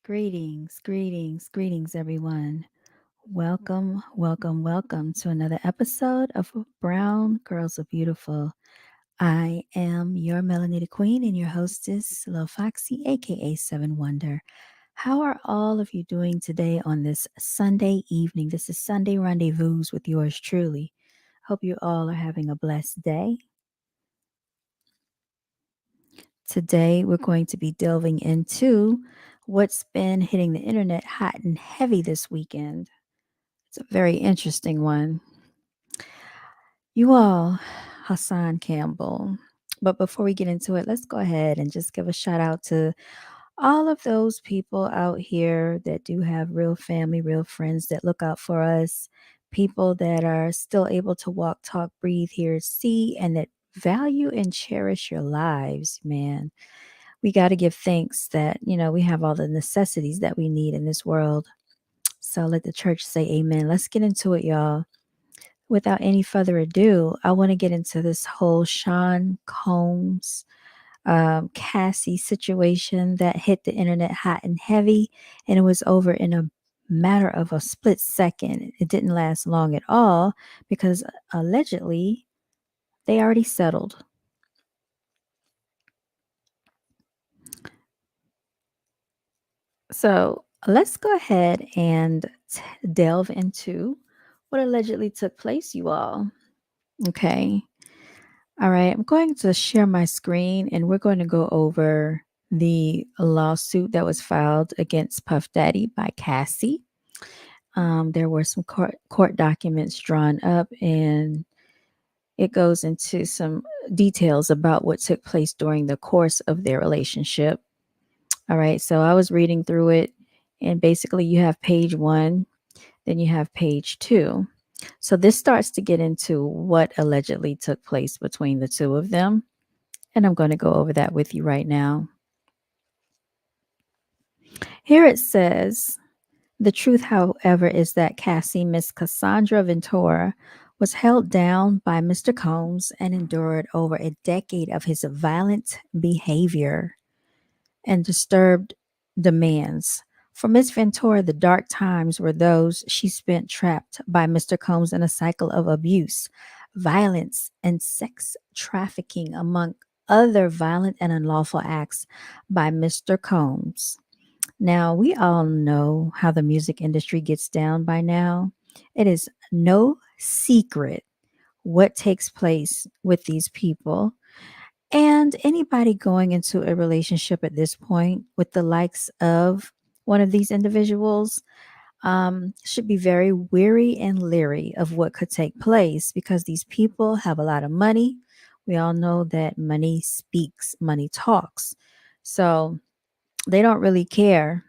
Greetings, everyone. Welcome to another episode of Brown Girls Are Beautiful. I am your Melanated Queen and your hostess, Lil Foxy, aka Seven Wonder. How are all of you doing today on this Sunday evening? This is Sunday Rendezvous with yours truly. Hope you all are having a blessed day. Today, we're going to be delving into what's been hitting the internet hot and heavy this weekend. It's a very interesting one. You all, Hassan Campbell. But before we get into it, let's go ahead and just give a shout out to all of those people out here that do have real family, real friends that look out for us, people that are still able to walk, talk, breathe, hear, see, and that value and cherish your lives, man. We got to give thanks that, we have all the necessities that we need in this world. So let the church say amen. Let's get into it, y'all. Without any further ado, I want to get into this whole Sean Combs, Cassie situation that hit the internet hot and heavy, and it was over in a matter of a split second. It didn't last long at all because allegedly they already settled. So let's go ahead and delve into what allegedly took place, you all. Okay. All right. I'm going to share my screen and we're going to go over the lawsuit that was filed against Puff Daddy by Cassie. There were some court documents drawn up and it goes into some details about what took place during the course of their relationship. All right. So I was reading through it, and basically, you have page one, then you have page two. So this starts to get into what allegedly took place between the two of them. And I'm going to go over that with you right now. Here it says, the truth, however, is that Cassie, Miss Cassandra Ventura, was held down by Mr. Combs and endured over a decade of his violent behavior and disturbed demands. For Miss Ventura, the dark times were those she spent trapped by Mr. Combs in a cycle of abuse, violence, and sex trafficking, among other violent and unlawful acts by Mr. Combs. Now, we all know how the music industry gets down by now. It is no secret what takes place with these people. And anybody going into a relationship at this point with the likes of one of these individuals should be very weary and leery of what could take place because these people have a lot of money. We all know that money speaks, money talks. So they don't really care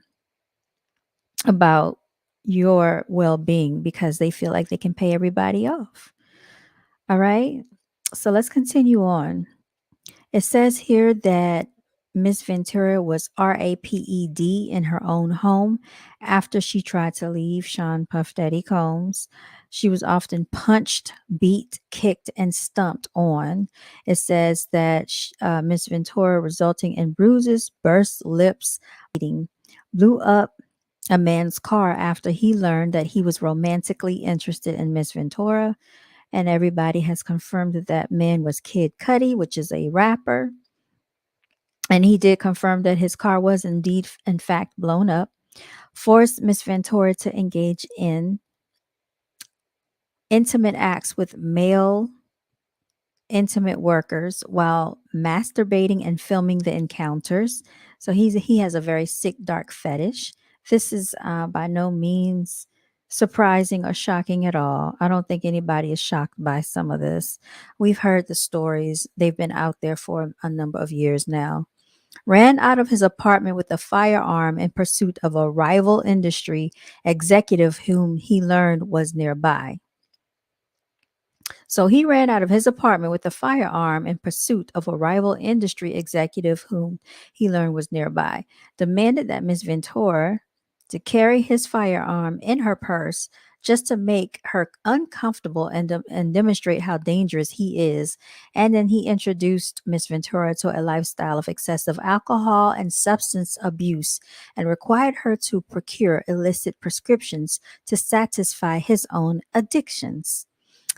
about your well being because they feel like they can pay everybody off. All right. So let's continue on. It says here that Miss Ventura was raped in her own home after she tried to leave Sean Puff Daddy Combs. She was often punched, beat, kicked, and stumped on. It says that Miss Ventura, resulting in bruises, burst lips, bleeding, blew up a man's car after he learned that he was romantically interested in Miss Ventura. And everybody has confirmed that that man was Kid Cudi, which is a rapper. And he did confirm that his car was indeed, in fact, blown up. Forced Miss Ventura to engage in intimate acts with male intimate workers while masturbating and filming the encounters. So he has a very sick, dark fetish. This is by no means surprising or shocking at all. I don't think anybody is shocked by some of this. We've heard the stories. They've been out there for a number of years now. Ran out of his apartment with a firearm in pursuit of a rival industry executive whom he learned was nearby. So he ran out of his apartment with a firearm in pursuit of a rival industry executive whom he learned was nearby, demanded that Ms. Ventura to carry his firearm in her purse just to make her uncomfortable and demonstrate how dangerous he is. And then he introduced Miss Ventura to a lifestyle of excessive alcohol and substance abuse and required her to procure illicit prescriptions to satisfy his own addictions.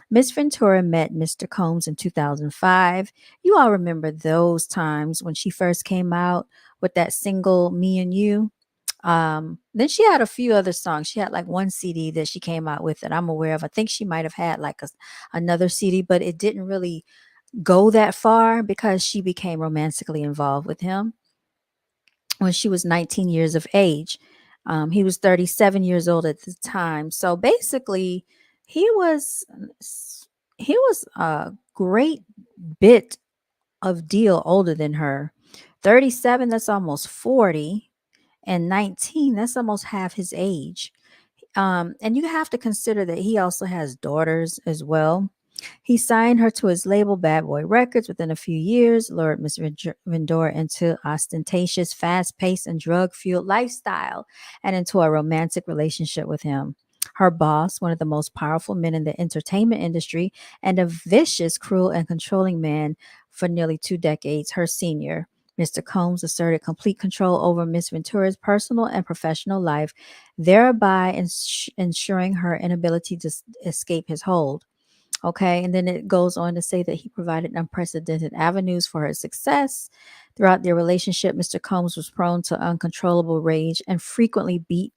Miss Ventura met Mr. Combs in 2005. You all remember those times when she first came out with that single Me and You. Then she had a few other songs. She had like one CD that she came out with that I'm aware of. I think she might have had like another CD, but it didn't really go that far because she became romantically involved with him when she was 19 years of age. He was 37 years old at the time. So basically, he was he was a great bit of deal older than her. 37, that's almost 40, and 19, that's almost half his age. And you have to consider that he also has daughters as well. He signed her to his label, Bad Boy Records, within a few years, lured Miss Vendora into ostentatious, fast-paced, and drug-fueled lifestyle, and into a romantic relationship with him. Her boss, one of the most powerful men in the entertainment industry, and a vicious, cruel, and controlling man for nearly 2 decades, her senior. Mr. Combs asserted complete control over Miss Ventura's personal and professional life, thereby ensuring her inability to escape his hold. Okay. And then it goes on to say that he provided unprecedented avenues for her success. Throughout their relationship, Mr. Combs was prone to uncontrollable rage and frequently beat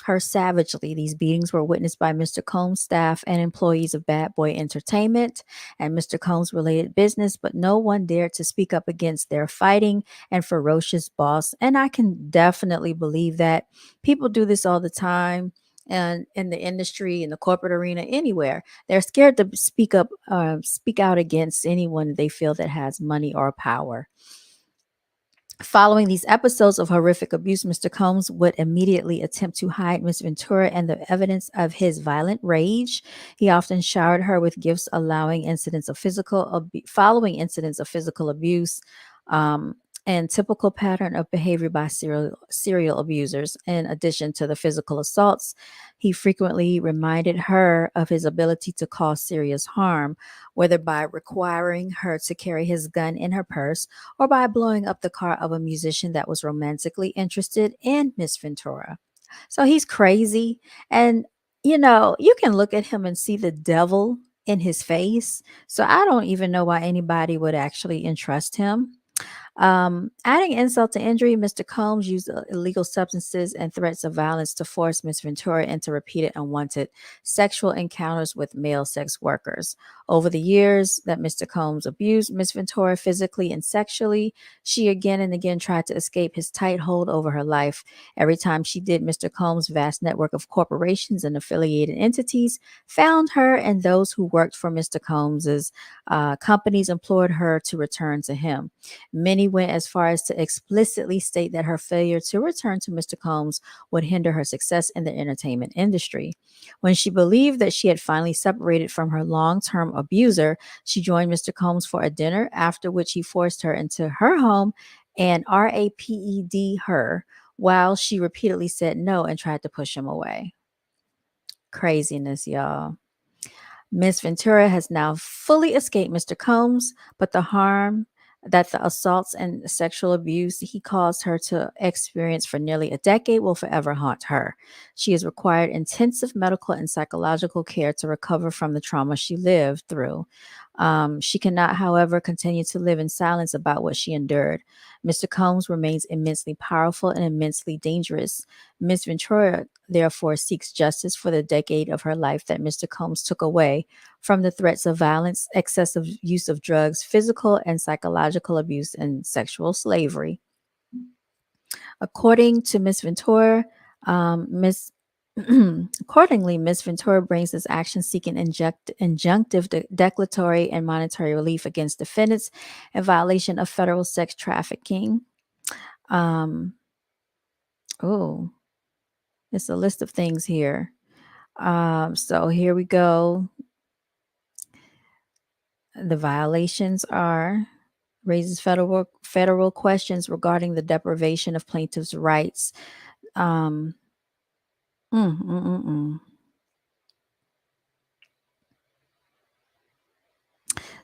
her savagely. These beatings were witnessed by Mr. Combs' staff and employees of Bad Boy Entertainment and Mr. Combs' related business, but no one dared to speak up against their fighting and ferocious boss. And I can definitely believe that people do this all the time. And in the industry, in the corporate arena, anywhere, they're scared to speak out against anyone they feel that has money or power. Following these episodes of horrific abuse, Mr. Combs would immediately attempt to hide Miss Ventura and the evidence of his violent rage. He often showered her with gifts, following incidents of physical abuse, um, and typical pattern of behavior by serial abusers. In addition to the physical assaults, he frequently reminded her of his ability to cause serious harm, whether by requiring her to carry his gun in her purse or by blowing up the car of a musician that was romantically interested in Miss Ventura. So he's crazy. And, you can look at him and see the devil in his face. So I don't even know why anybody would actually entrust him. Adding insult to injury, Mr. Combs used illegal substances and threats of violence to force Miss Ventura into repeated unwanted sexual encounters with male sex workers. Over the years that Mr. Combs abused Miss Ventura physically and sexually, she again and again tried to escape his tight hold over her life. Every time she did, Mr. Combs' vast network of corporations and affiliated entities found her, and those who worked for Mr. Combs's companies implored her to return to him. Many went as far as to explicitly state that her failure to return to Mr. Combs would hinder her success in the entertainment industry. When she believed that she had finally separated from her long term abuser, she joined Mr. Combs for a dinner, after which he forced her into her home and raped her while she repeatedly said no and tried to push him away. Craziness, y'all. Miss Ventura has now fully escaped Mr. Combs, but the harm that the assaults and sexual abuse he caused her to experience for nearly a decade will forever haunt her. She has required intensive medical and psychological care to recover from the trauma she lived through. She cannot, however, continue to live in silence about what she endured. Mr. Combs remains immensely powerful and immensely dangerous. Miss Ventura, therefore, seeks justice for the decade of her life that Mr. Combs took away, from the threats of violence, excessive use of drugs, physical and psychological abuse, and sexual slavery. According to Miss Ventura, Miss Accordingly, Miss Ventura brings this action seeking injunctive, declaratory, and monetary relief against defendants in violation of federal sex trafficking. Um, oh, it's a list of things here. So here we go. The violations are raises federal questions regarding the deprivation of plaintiffs' rights. Um, mm, mm, mm, mm.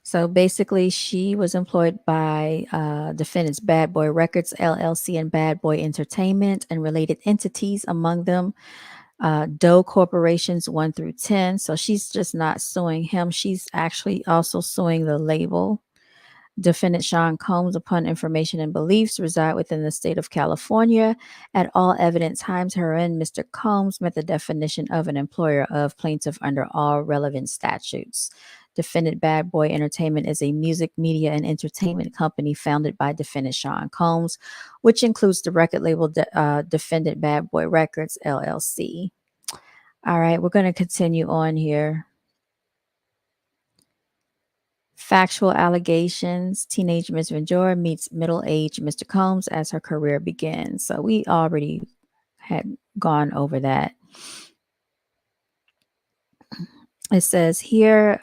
So basically, she was employed by defendants Bad Boy Records, LLC, and Bad Boy Entertainment and related entities, among them Doe Corporations 1 through 10. So she's just not suing him. She's actually also suing the label. Defendant Sean Combs, upon information and beliefs, reside within the state of California. At all evident times herein, Mr. Combs met the definition of an employer of plaintiff under all relevant statutes. Defendant Bad Boy Entertainment is a music, media, and entertainment company founded by defendant Sean Combs, which includes the record label Defendant Bad Boy Records, LLC. All right, we're going to continue on here. Factual allegations. Teenage Miss Ventura meets middle-aged Mr. Combs as her career begins. So we already had gone over that. It says here,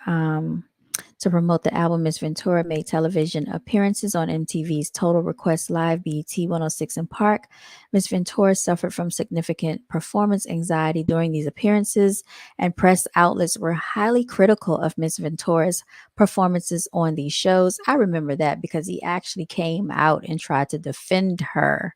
to promote the album, Miss Ventura made television appearances on MTV's Total Request Live, BET 106 in Park. Miss Ventura suffered from significant performance anxiety during these appearances, and press outlets were highly critical of Miss Ventura's performances on these shows. I remember that because he actually came out and tried to defend her.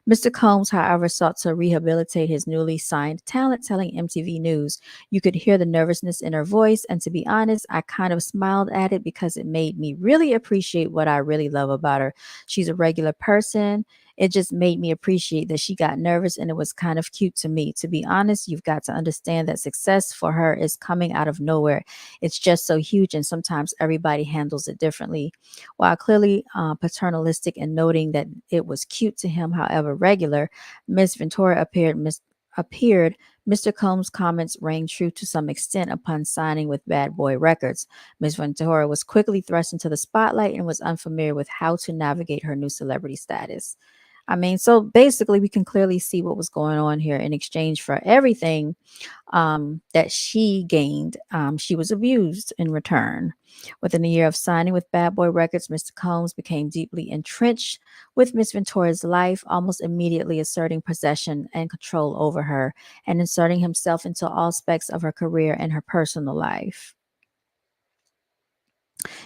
Mr. Combs, however, sought to rehabilitate his newly signed talent, telling MTV News, "You could hear the nervousness in her voice, and to be honest, I kind of smiled at it because it made me really appreciate what I really love about her. She's a regular person. It just made me appreciate that she got nervous, and it was kind of cute to me. To be honest, you've got to understand that success for her is coming out of nowhere. It's just so huge, and sometimes everybody handles it differently." While clearly paternalistic and noting that it was cute to him, however regular, Miss Ventura appeared. Mr. Combs' comments rang true to some extent upon signing with Bad Boy Records. Miss Ventura was quickly thrust into the spotlight and was unfamiliar with how to navigate her new celebrity status. I mean, so basically, we can clearly see what was going on here. In exchange for everything that she gained, she was abused in return. Within a year of signing with Bad Boy Records, Mr. Combs became deeply entrenched with Miss Ventura's life, almost immediately asserting possession and control over her and inserting himself into all aspects of her career and her personal life.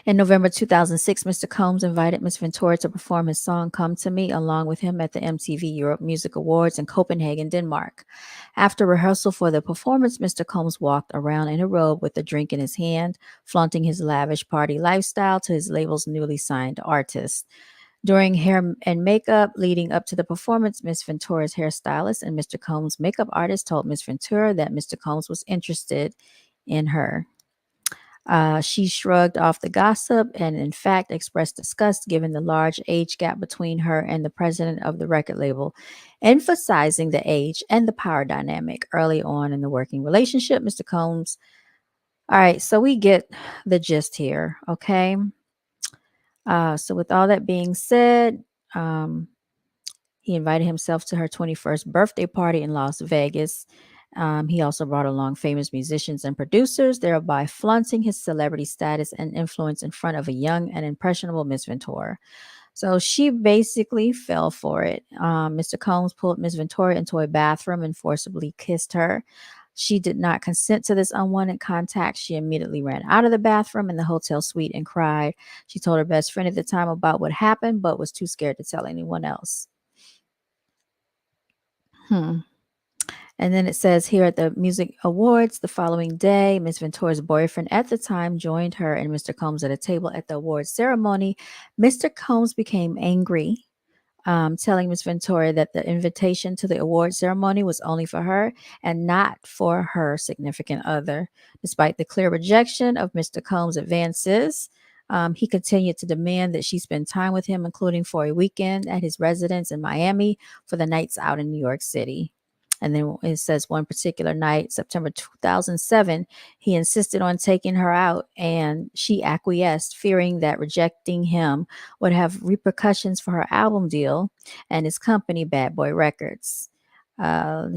In November 2006, Mr. Combs invited Miss Ventura to perform his song Come to Me along with him at the MTV Europe Music Awards in Copenhagen, Denmark. After rehearsal for the performance, Mr. Combs walked around in a robe with a drink in his hand, flaunting his lavish party lifestyle to his label's newly signed artist. During hair and makeup leading up to the performance, Miss Ventura's hairstylist and Mr. Combs' makeup artist told Miss Ventura that Mr. Combs was interested in her. She shrugged off the gossip and, in fact, expressed disgust given the large age gap between her and the president of the record label, emphasizing the age and the power dynamic early on in the working relationship. Mr. Combs. All right, so we get the gist here, okay? So, with all that being said, he invited himself to her 21st birthday party in Las Vegas. He also brought along famous musicians and producers, thereby flaunting his celebrity status and influence in front of a young and impressionable Miss Ventura. So she basically fell for it. Mr. Combs pulled Miss Ventura into a bathroom and forcibly kissed her. She did not consent to this unwanted contact. She immediately ran out of the bathroom in the hotel suite and cried. She told her best friend at the time about what happened, but was too scared to tell anyone else. And then it says here at the Music Awards the following day, Miss Ventura's boyfriend at the time joined her and Mr. Combs at a table at the awards ceremony. Mr. Combs became angry, telling Miss Ventura that the invitation to the award ceremony was only for her and not for her significant other. Despite the clear rejection of Mr. Combs' advances, he continued to demand that she spend time with him, including for a weekend at his residence in Miami for the nights out in New York City. And then it says one particular night, September 2007, he insisted on taking her out and she acquiesced, fearing that rejecting him would have repercussions for her album deal and his company, Bad Boy Records.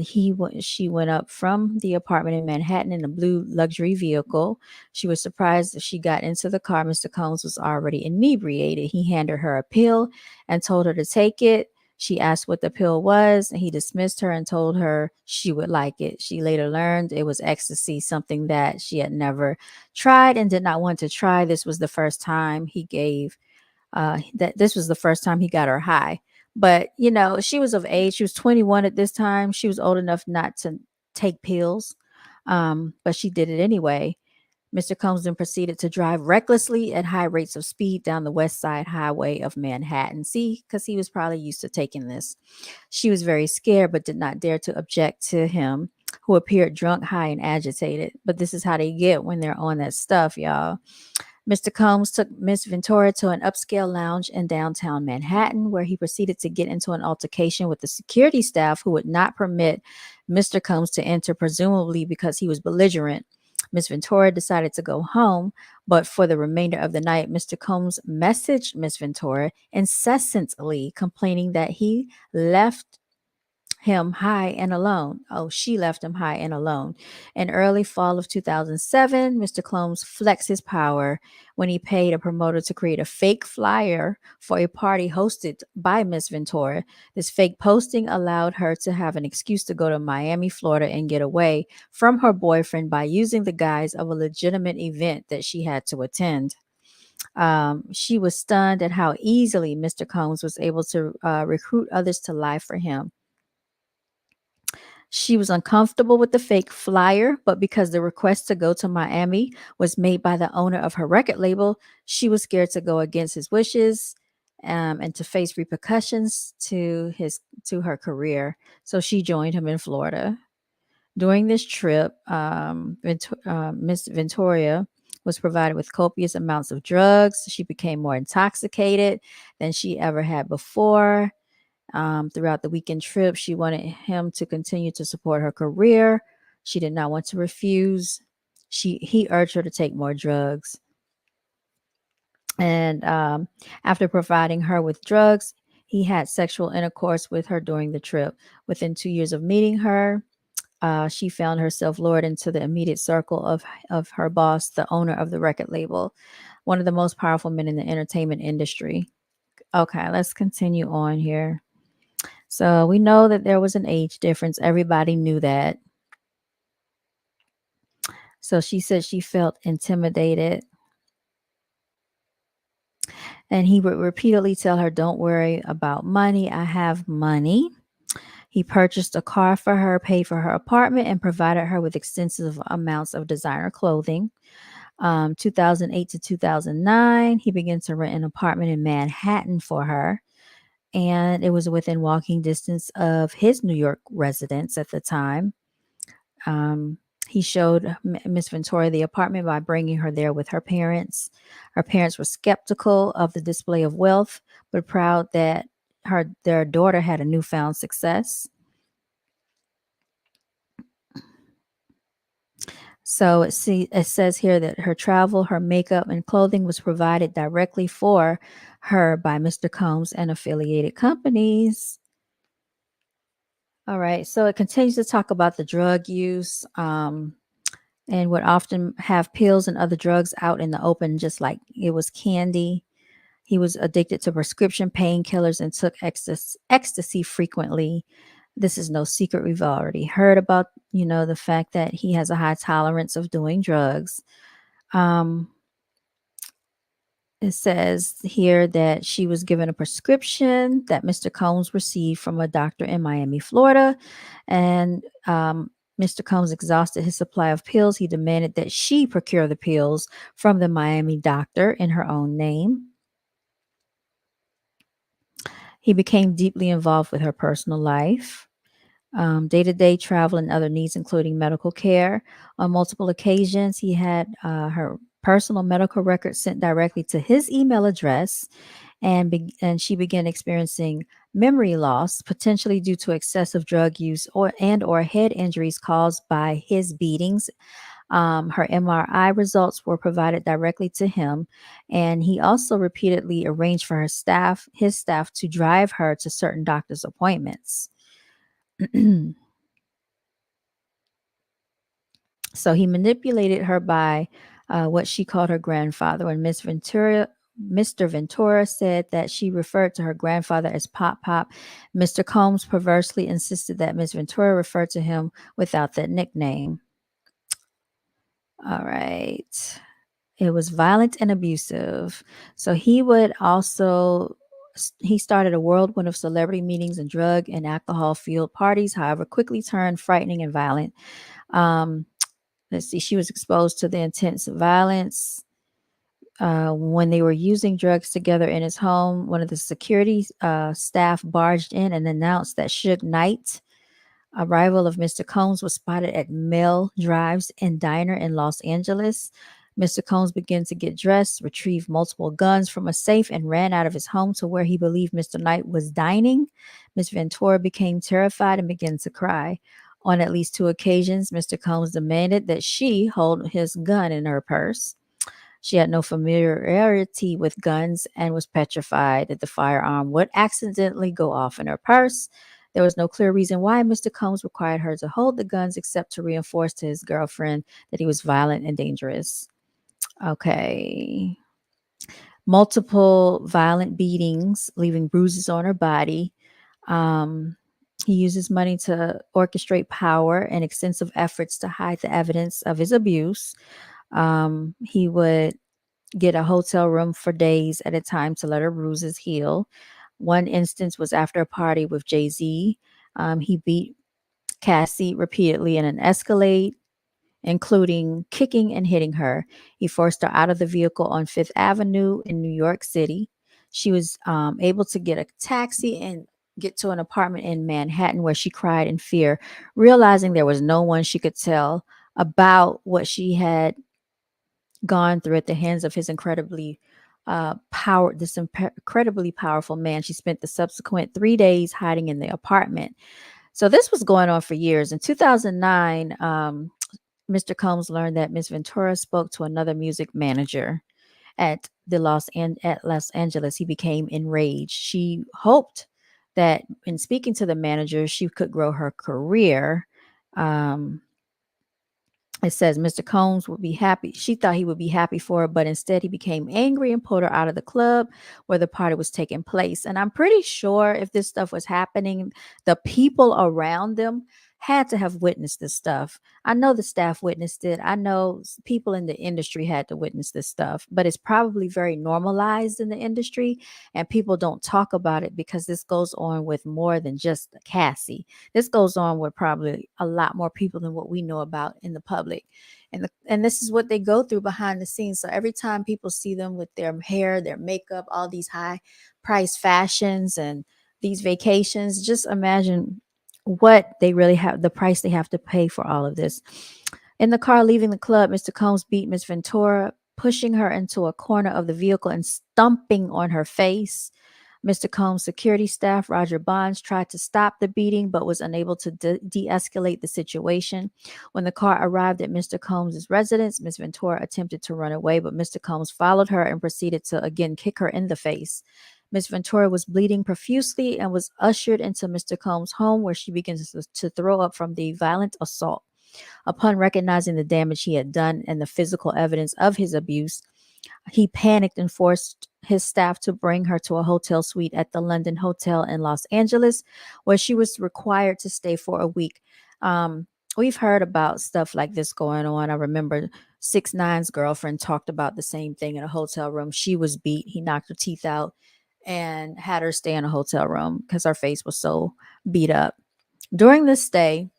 She went up from the apartment in Manhattan in a blue luxury vehicle. She was surprised as she got into the car. Mr. Combs was already inebriated. He handed her a pill and told her to take it. She asked what the pill was, and he dismissed her and told her she would like it. She later learned it was ecstasy, something that she had never tried and did not want to try. This was the first time he gave that this was the first time he got her high. But she was of age. She was 21 at this time. She was old enough not to take pills, but she did it anyway. Mr. Combs then proceeded to drive recklessly at high rates of speed down the West Side Highway of Manhattan. See, because he was probably used to taking this. She was very scared, but did not dare to object to him, who appeared drunk, high, and agitated. But this is how they get when they're on that stuff, y'all. Mr. Combs took Miss Ventura to an upscale lounge in downtown Manhattan, where he proceeded to get into an altercation with the security staff who would not permit Mr. Combs to enter, presumably because he was belligerent. Miss Ventura decided to go home, but for the remainder of the night, Mr. Combs messaged Miss Ventura incessantly, complaining that he left him high and alone. Oh, she left him high and alone. In early fall of 2007, Mr. Combs flexed his power when he paid a promoter to create a fake flyer for a party hosted by Miss Ventura. This fake posting allowed her to have an excuse to go to Miami, Florida, and get away from her boyfriend by using the guise of a legitimate event that she had to attend. She was stunned at how easily Mr. Combs was able to recruit others to lie for him. She was uncomfortable with the fake flyer, but because the request to go to Miami was made by the owner of her record label, she was scared to go against his wishes, and to face repercussions to her career. So she joined him in Florida. During this trip, Miss Ventura was provided with copious amounts of drugs. She became more intoxicated than she ever had before. Throughout the weekend trip, she wanted him to continue to support her career. She did not want to refuse. He urged her to take more drugs. And after providing her with drugs, he had sexual intercourse with her during the trip. Within 2 years of meeting her, she found herself lured into the immediate circle of her boss, the owner of the record label, one of the most powerful men in the entertainment industry. Okay, let's continue on here. So we know that there was an age difference. Everybody knew that. So she said she felt intimidated. And he would repeatedly tell her, "Don't worry about money. I have money." He purchased a car for her, paid for her apartment, and provided her with extensive amounts of designer clothing. 2008 to 2009, he began to rent an apartment in Manhattan for her. And it was within walking distance of his New York residence at the time. Um, he showed Miss Ventura the apartment by bringing her there with her parents. Her parents were skeptical of the display of wealth, but proud that their daughter had a newfound success. So it says here that her travel, her makeup, and clothing was provided directly for her by Mr. Combs and affiliated companies. All right, so it continues to talk about the drug use, and would often have pills and other drugs out in the open, just like it was candy. He was addicted to prescription painkillers and took ecstasy frequently. This is no secret. We've already heard about, the fact that he has a high tolerance of doing drugs. Um, it says here that she was given a prescription that Mr. Combs received from a doctor in Miami, Florida. And Mr. Combs exhausted his supply of pills. He demanded that she procure the pills from the Miami doctor in her own name. He became deeply involved with her personal life, day-to-day travel, and other needs, including medical care. On multiple occasions, he had her personal medical records sent directly to his email address, and she began experiencing memory loss, potentially due to excessive drug use or head injuries caused by his beatings. Her MRI results were provided directly to him, and he also repeatedly arranged for his staff to drive her to certain doctor's appointments. So he manipulated her by what she called her grandfather. When Miss Ventura Mr. Ventura said that she referred to her grandfather as Pop Pop. Mr. Combs perversely insisted that Miss Ventura refer to him without that nickname. All right. It was violent and abusive. So he started a whirlwind of celebrity meetings and drug and alcohol fueled parties, however, quickly turned frightening and violent. Um, let's see, she was exposed to the intense violence when they were using drugs together in his home. One of the security staff barged in and announced that Suge Knight, a rival of Mr. Combs, was spotted at Mel Drive's and Diner in Los Angeles. Mr. Combs began to get dressed, retrieved multiple guns from a safe, and ran out of his home to where he believed Mr. Knight was dining. Miss Ventura became terrified and began to cry. On at least 2 occasions, Mr. Combs demanded that she hold his gun in her purse. She had no familiarity with guns and was petrified that the firearm would accidentally go off in her purse. There was no clear reason why Mr. Combs required her to hold the guns except to reinforce to his girlfriend that he was violent and dangerous. Okay. Multiple violent beatings, leaving bruises on her body. Um, he uses money to orchestrate power and extensive efforts to hide the evidence of his abuse. He would get a hotel room for days at a time to let her bruises heal. One instance was after a party with Jay-Z. He beat Cassie repeatedly in an Escalade, including kicking and hitting her. He forced her out of the vehicle on Fifth Avenue in New York City. She was able to get a taxi and get to an apartment in Manhattan where she cried in fear, realizing there was no one she could tell about what she had gone through at the hands of his incredibly powerful man. She spent the subsequent 3 days hiding in the apartment. So this was going on for years. In 2009, Mr. Combs learned that Miss Ventura spoke to another music manager at Los Angeles. He became enraged. She hoped that in speaking to the manager, she could grow her career. It says Mr. Combs would be happy. She thought he would be happy for her, but instead he became angry and pulled her out of the club where the party was taking place. And I'm pretty sure if this stuff was happening, the people around them had to have witnessed this stuff. I know the staff witnessed it. I know people in the industry had to witness this stuff, but it's probably very normalized in the industry and people don't talk about it because this goes on with more than just Cassie. This goes on with probably a lot more people than what we know about in the public. And this is what they go through behind the scenes. So every time people see them with their hair, their makeup, all these high price fashions and these vacations, just imagine what they really have, the price they have to pay for all of this. In the car leaving the club, Mr. Combs beat Miss Ventura, pushing her into a corner of the vehicle and stomping on her face. Mr. Combs' security staff, Roger Bonds, tried to stop the beating but was unable to de-escalate the situation. When the car arrived at Mr. Combs' residence, Miss Ventura attempted to run away, but Mr. Combs followed her and proceeded to again kick her in the face. Miss Ventura was bleeding profusely and was ushered into Mr. Combs' home, where she began to throw up from the violent assault. Upon recognizing the damage he had done and the physical evidence of his abuse, he panicked and forced his staff to bring her to a hotel suite at the London Hotel in Los Angeles, where she was required to stay for a week. We've heard about stuff like this going on. I remember 6ix9ine's girlfriend talked about the same thing in a hotel room. She was beat. He knocked her teeth out and had her stay in a hotel room because her face was so beat up. During this stay,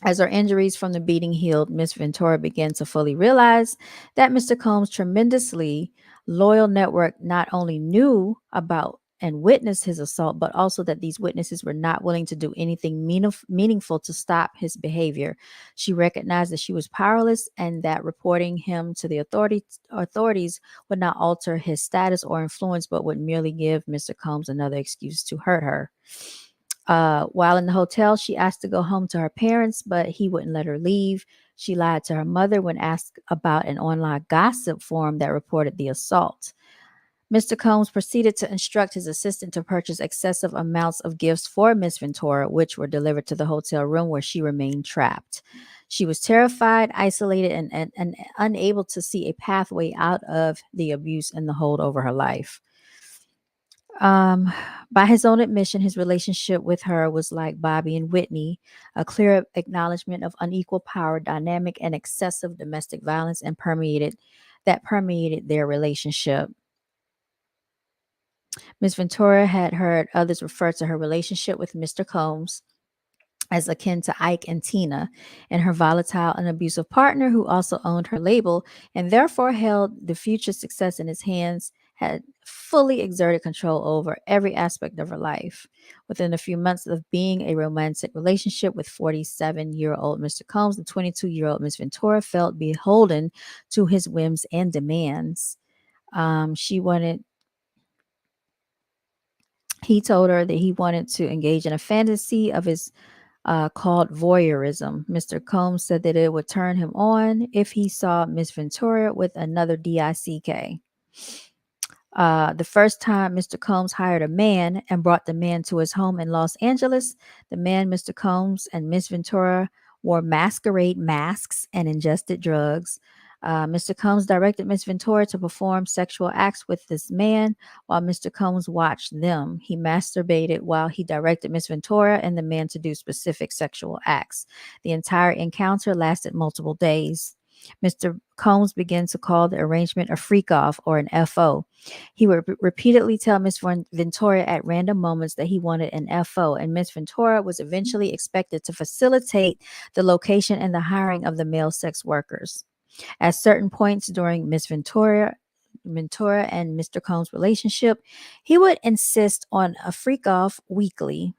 as her injuries from the beating healed, Miss Ventura began to fully realize that Mr. Combs' tremendously loyal network not only knew about and witnessed his assault, but also that these witnesses were not willing to do anything meaningful to stop his behavior. She recognized that she was powerless and that reporting him to the authorities would not alter his status or influence, but would merely give Mr. Combs another excuse to hurt her. While in the hotel, she asked to go home to her parents, but he wouldn't let her leave. She lied to her mother when asked about an online gossip forum that reported the assault. Mr. Combs proceeded to instruct his assistant to purchase excessive amounts of gifts for Miss Ventura, which were delivered to the hotel room where she remained trapped. She was terrified, isolated, and unable to see a pathway out of the abuse and the hold over her life. Um, by his own admission, his relationship with her was like Bobby and Whitney, a clear acknowledgement of unequal power dynamic and excessive domestic violence and permeated their relationship. Miss Ventura had heard others refer to her relationship with Mr. Combs as akin to Ike and Tina, and her volatile and abusive partner, who also owned her label and therefore held the future success in his hands, had fully exerted control over every aspect of her life. Within a few months of being a romantic relationship with 47-year-old Mr. Combs, the 22-year-old Miss Ventura felt beholden to his whims and demands. She wanted He told her that he wanted to engage in a fantasy of his called voyeurism. Mr. Combs said that it would turn him on if he saw Miss Ventura with another DICK. The first time Mr. Combs hired a man and brought the man to his home in Los Angeles, the man, Mr. Combs, and Miss Ventura wore masquerade masks and ingested drugs. Mr. Combs directed Miss Ventura to perform sexual acts with this man while Mr. Combs watched them. He masturbated while he directed Miss Ventura and the man to do specific sexual acts. The entire encounter lasted multiple days. Mr. Combs began to call the arrangement a freak off or an FO. He would repeatedly tell Miss Ventura at random moments that he wanted an FO, and Miss Ventura was eventually expected to facilitate the location and the hiring of the male sex workers. At certain points during Miss Ventura and Mr. Combs' relationship, he would insist on a freak off weekly.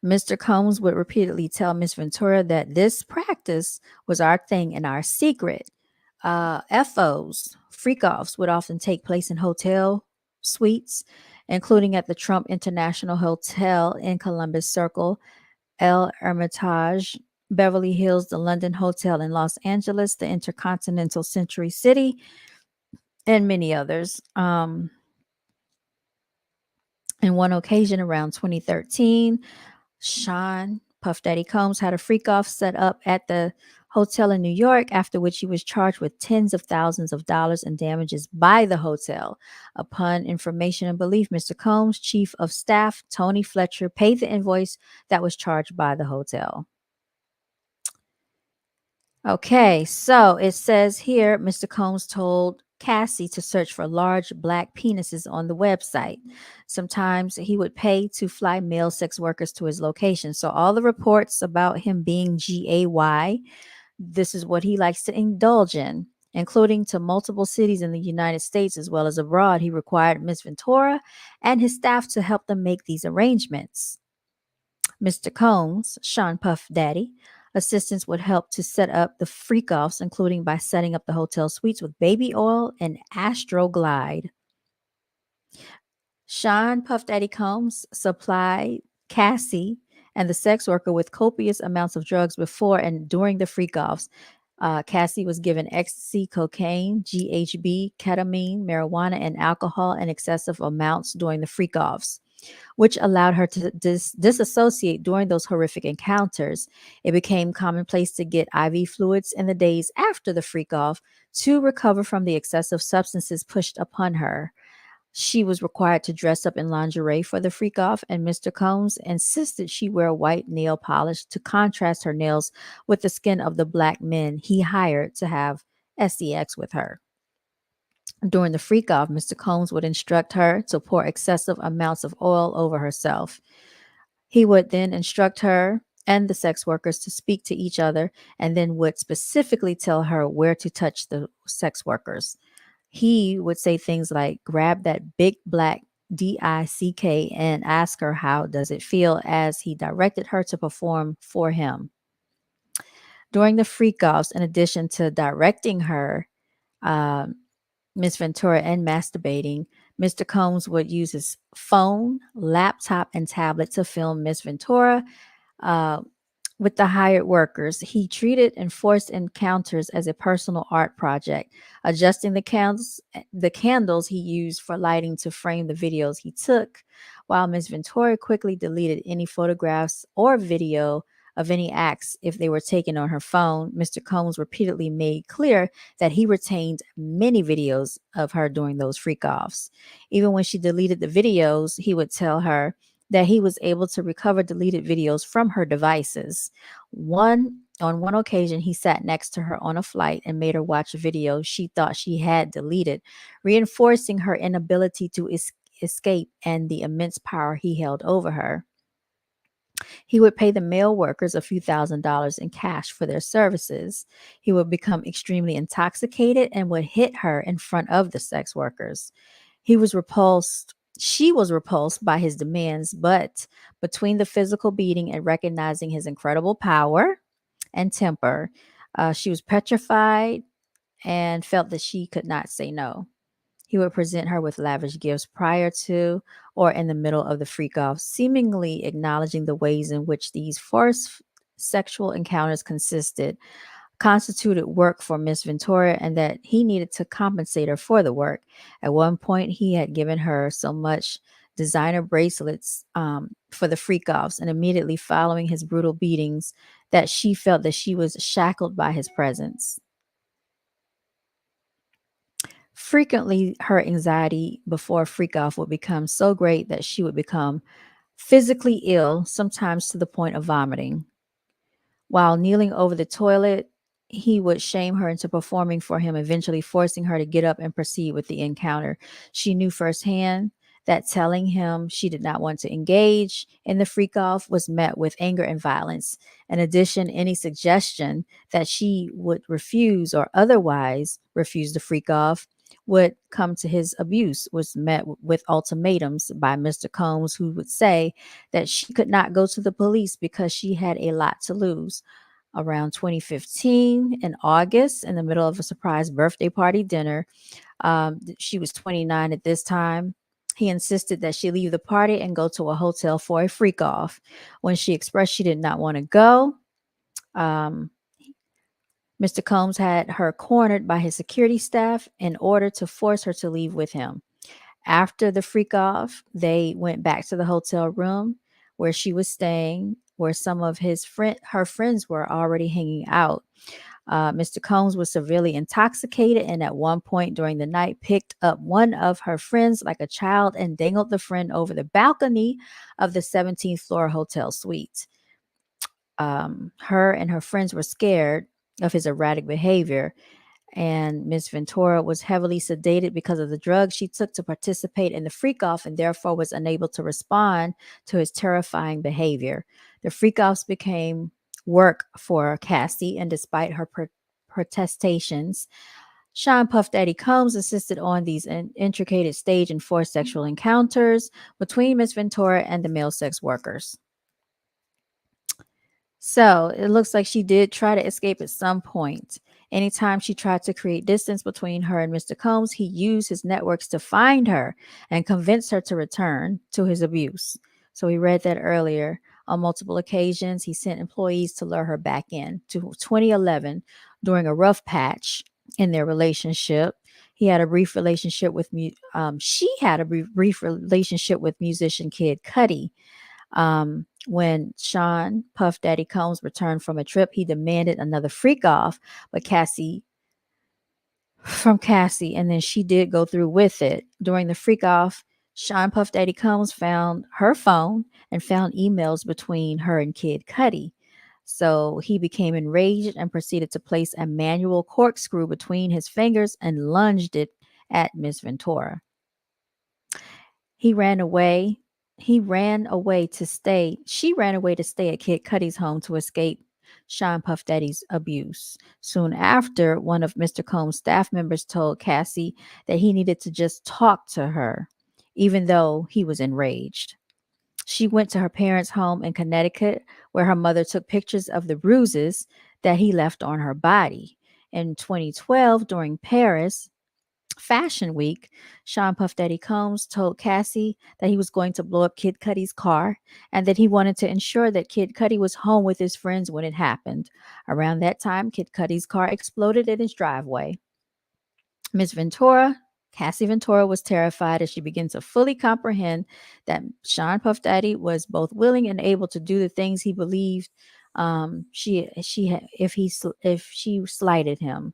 Mr. Combs would repeatedly tell Miss Ventura that this practice was our thing and our secret. FOs, freak offs, would often take place in hotel suites, including at the Trump International Hotel in Columbus Circle, El Hermitage, Beverly Hills, the London Hotel in Los Angeles, the Intercontinental Century City, and many others. In one occasion around 2013, Sean Puff Daddy Combs had a freak off set up at the hotel in New York, after which he was charged with tens of thousands of dollars in damages by the hotel. Upon information and belief, Mr. Combs' chief of staff, Tony Fletcher, paid the invoice that was charged by the hotel. Okay, so it says here Mr. Combs told Cassie to search for large black penises on the website. Sometimes he would pay to fly male sex workers to his location. So all the reports about him being GAY, this is what he likes to indulge in, including to multiple cities in the United States as well as abroad. He required Miss Ventura and his staff to help them make these arrangements. Mr. Combs, Sean Puff Daddy, assistants would help to set up the freak offs, including by setting up the hotel suites with baby oil and Astroglide. Sean Puff Daddy Combs supplied Cassie and the sex worker with copious amounts of drugs before and during the freak offs. Cassie was given ecstasy, cocaine, GHB, ketamine, marijuana, and alcohol in excessive amounts during the freak offs, which allowed her to disassociate during those horrific encounters. It became commonplace to get IV fluids in the days after the freak off to recover from the excessive substances pushed upon her. She was required to dress up in lingerie for the freak off, and Mr. Combs insisted she wear white nail polish to contrast her nails with the skin of the black men he hired to have sex with her. During the freak off, Mr. Combs would instruct her to pour excessive amounts of oil over herself. He would then instruct her and the sex workers to speak to each other, and then would specifically tell her where to touch the sex workers. He would say things like, grab that big black DICK and ask her how does it feel, as he directed her to perform for him. During the freak offs, in addition to directing her, Miss Ventura, and masturbating, Mr. Combs would use his phone, laptop, and tablet to film Miss Ventura. with the hired workers. He treated enforced encounters as a personal art project, adjusting the candles he used for lighting to frame the videos he took, while Miss Ventura quickly deleted any photographs or video of any acts if they were taken on her phone. Mr. Combs repeatedly made clear that he retained many videos of her doing those freak offs. Even when she deleted the videos, he would tell her that he was able to recover deleted videos from her devices. On one occasion, he sat next to her on a flight and made her watch a video she thought she had deleted, reinforcing her inability to escape and the immense power he held over her. He would pay the male workers a few $1,000s in cash for their services. He would become extremely intoxicated and would hit her in front of the sex workers. He was repulsed. She was repulsed by his demands, but between the physical beating and recognizing his incredible power and temper, she was petrified and felt that she could not say no. He would present her with lavish gifts prior to or in the middle of the freak off, seemingly acknowledging the ways in which these forced sexual encounters constituted work for Miss Ventura and that he needed to compensate her for the work. At one point, he had given her so much designer bracelets for the freak offs, and immediately following his brutal beatings, that she felt that she was shackled by his presence. Frequently, her anxiety before a freak off would become so great that she would become physically ill, sometimes to the point of vomiting. While kneeling over the toilet, he would shame her into performing for him, eventually forcing her to get up and proceed with the encounter. She knew firsthand that telling him she did not want to engage in the freak off was met with anger and violence. In addition, any suggestion that she would refuse or otherwise refuse the freak off would come to his abuse was met with ultimatums by Mr. Combs, who would say that she could not go to the police because she had a lot to lose. Around 2015, in August, in the middle of a surprise birthday party dinner, she was 29 at this time. He insisted that she leave the party and go to a hotel for a freak off. When she expressed she did not want to go, um, Mr. Combs had her cornered by his security staff in order to force her to leave with him. After the freak off, they went back to the hotel room where she was staying, where some of her friends were already hanging out. Mr. Combs was severely intoxicated and at one point during the night picked up one of her friends like a child and dangled the friend over the balcony of the 17th floor hotel suite. Her and her friends were scared of his erratic behavior, and Miss Ventura was heavily sedated because of the drugs she took to participate in the freak off and therefore was unable to respond to his terrifying behavior. The freak offs became work for Cassie, and despite her protestations, Sean Puff Daddy Combs insisted on these intricate stage and forced sexual encounters between Miss Ventura and the male sex workers. So it looks like she did try to escape at some point. Anytime she tried to create distance between her and Mr. Combs, he used his networks to find her and convince her to return to his abuse. So we read that earlier. On multiple occasions, he sent employees to lure her back in. To 2011, during a rough patch in their relationship, he had a brief relationship with she had a brief relationship with musician Kid Cudi. When Sean Puff Daddy Combs returned from a trip, he demanded another freak off, but Cassie, and then she did go through with it. During the freak off, Sean Puff Daddy Combs found her phone and found emails between her and Kid Cudi. So he became enraged and proceeded to place a manual corkscrew between his fingers and lunged it at Miss Ventura. He ran away. She ran away to stay at Kid Cudi's home to escape Sean Puff Daddy's abuse. Soon after, one of Mr. Combs' staff members told Cassie that he needed to just talk to her, even though he was enraged. She went to her parents' home in Connecticut, where her mother took pictures of the bruises that he left on her body. In 2012, during Paris, Fashion Week, Sean Puff Daddy Combs told Cassie that he was going to blow up Kid Cudi's car and that he wanted to ensure that Kid Cudi was home with his friends when it happened. Around that time, Kid Cudi's car exploded in his driveway. Miss Ventura, Cassie Ventura, was terrified as she began to fully comprehend that Sean Puff Daddy was both willing and able to do the things he believed if she slighted him.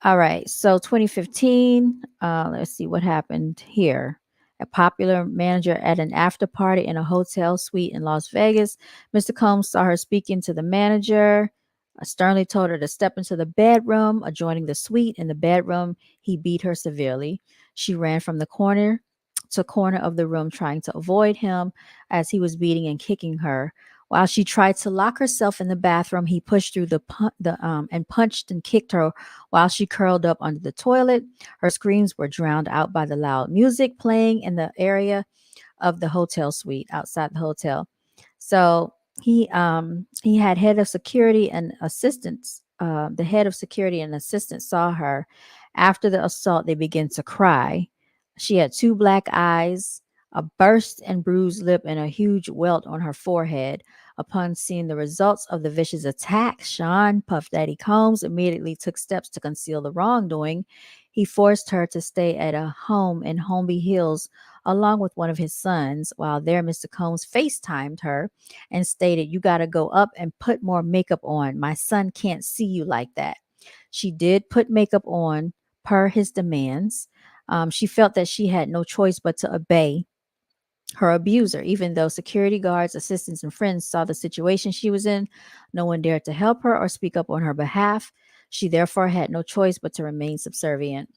All right, so 2015, let's see what happened here. A popular manager at an after party in a hotel suite in Las Vegas. Mr. Combs saw her speaking to the manager, sternly told her to step into the bedroom adjoining the suite. In the bedroom, he beat her severely. She ran from the corner to corner of the room trying to avoid him as he was beating and kicking her. While she tried to lock herself in the bathroom, he pushed through and punched and kicked her while she curled up under the toilet. Her screams were drowned out by the loud music playing in the area of the hotel suite outside the hotel. So he had head of security and assistants. The head of security and assistant saw her. After the assault, they began to cry. She had two black eyes, a burst and bruised lip, and a huge welt on her forehead. Upon seeing the results of the vicious attack, Sean Puff Daddy Combs immediately took steps to conceal the wrongdoing. He forced her to stay at a home in Holmby Hills along with one of his sons. While there, Mr. Combs FaceTimed her and stated, "You got to go up and put more makeup on. My son can't see you like that." She did put makeup on per his demands. She felt that she had no choice but to obey her abuser. Even though security guards, assistants, and friends saw the situation she was in, no one dared to help her or speak up on her behalf. She therefore had no choice but to remain subservient.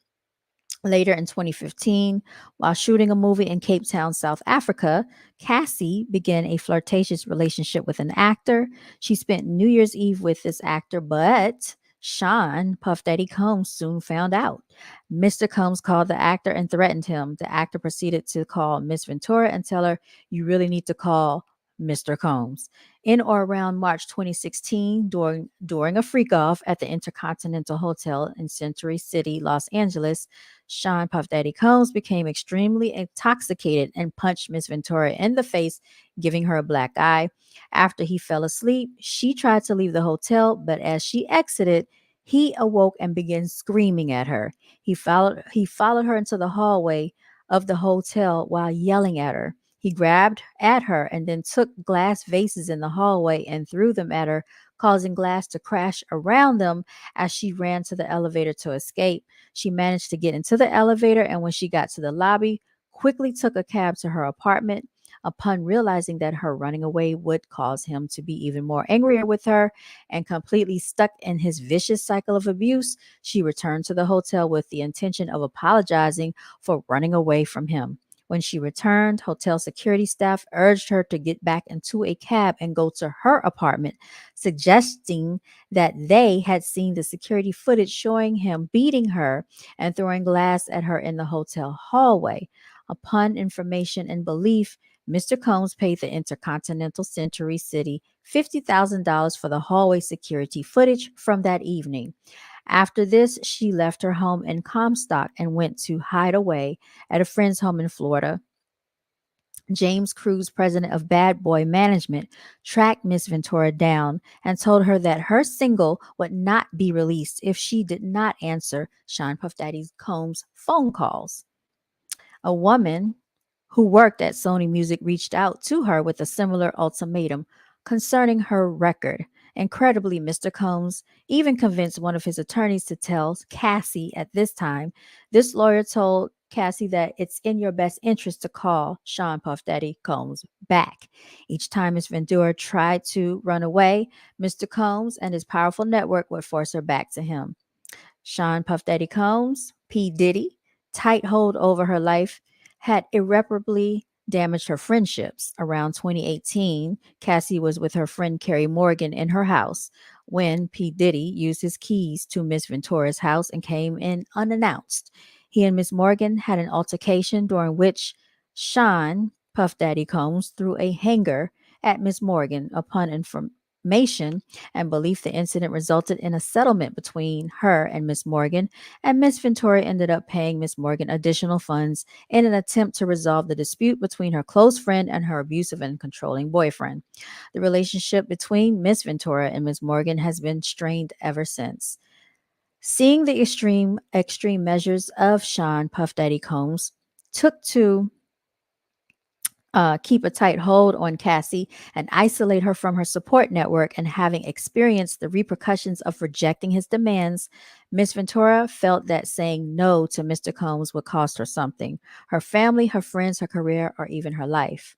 Later in 2015, while shooting a movie in Cape Town, South Africa, Cassie began a flirtatious relationship with an actor. She spent New Year's Eve with this actor, but Sean Puff Daddy Combs soon found out. Mr. Combs called the actor and threatened him. The actor proceeded to call Miss Ventura and tell her, "You really need to call Mr. Combs." In or around March 2016, during a freak off at the Intercontinental Hotel in Century City, Los Angeles, Sean Puff Daddy Combs became extremely intoxicated and punched Miss Ventura in the face, giving her a black eye. After he fell asleep, she tried to leave the hotel, but as she exited, he awoke and began screaming at her. He followed her into the hallway of the hotel while yelling at her. He grabbed at her and then took glass vases in the hallway and threw them at her, causing glass to crash around them as she ran to the elevator to escape. She managed to get into the elevator, and when she got to the lobby, quickly took a cab to her apartment. Upon realizing that her running away would cause him to be even more angrier with her and completely stuck in his vicious cycle of abuse, she returned to the hotel with the intention of apologizing for running away from him. When she returned, hotel security staff urged her to get back into a cab and go to her apartment, suggesting that they had seen the security footage showing him beating her and throwing glass at her in the hotel hallway. Upon information and belief, Mr. Combs paid the Intercontinental Century City $50,000 for the hallway security footage from that evening. After this, she left her home in Comstock and went to hide away at a friend's home in Florida. James Cruz, president of Bad Boy Management, tracked Miss Ventura down and told her that her single would not be released if she did not answer Sean Puff Daddy Combs' phone calls. A woman who worked at Sony Music reached out to her with a similar ultimatum concerning her record. Incredibly, Mr. Combs even convinced one of his attorneys to tell Cassie at this time. This lawyer told Cassie that it's in your best interest to call Sean Puff Daddy Combs back. Each time Miss Ventura tried to run away, Mr. Combs and his powerful network would force her back to him. Sean Puff Daddy Combs, P. Diddy, tight hold over her life, had irreparably damaged her friendships. Around 2018, Cassie was with her friend Carrie Morgan in her house when P. Diddy used his keys to Miss Ventura's house and came in unannounced. He and Miss Morgan had an altercation during which Sean Puff Daddy Combs threw a hanger at Miss Morgan. and belief the incident resulted in a settlement between her and Miss Morgan, and Miss Ventura ended up paying Miss Morgan additional funds in an attempt to resolve the dispute between her close friend and her abusive and controlling boyfriend. The relationship between Miss Ventura and Miss Morgan has been strained ever since. Seeing the extreme measures of Sean Puff Daddy Combs took to keep a tight hold on Cassie and isolate her from her support network, and having experienced the repercussions of rejecting his demands, Miss Ventura felt that saying no to Mr. Combs would cost her something: her family, her friends, her career, or even her life.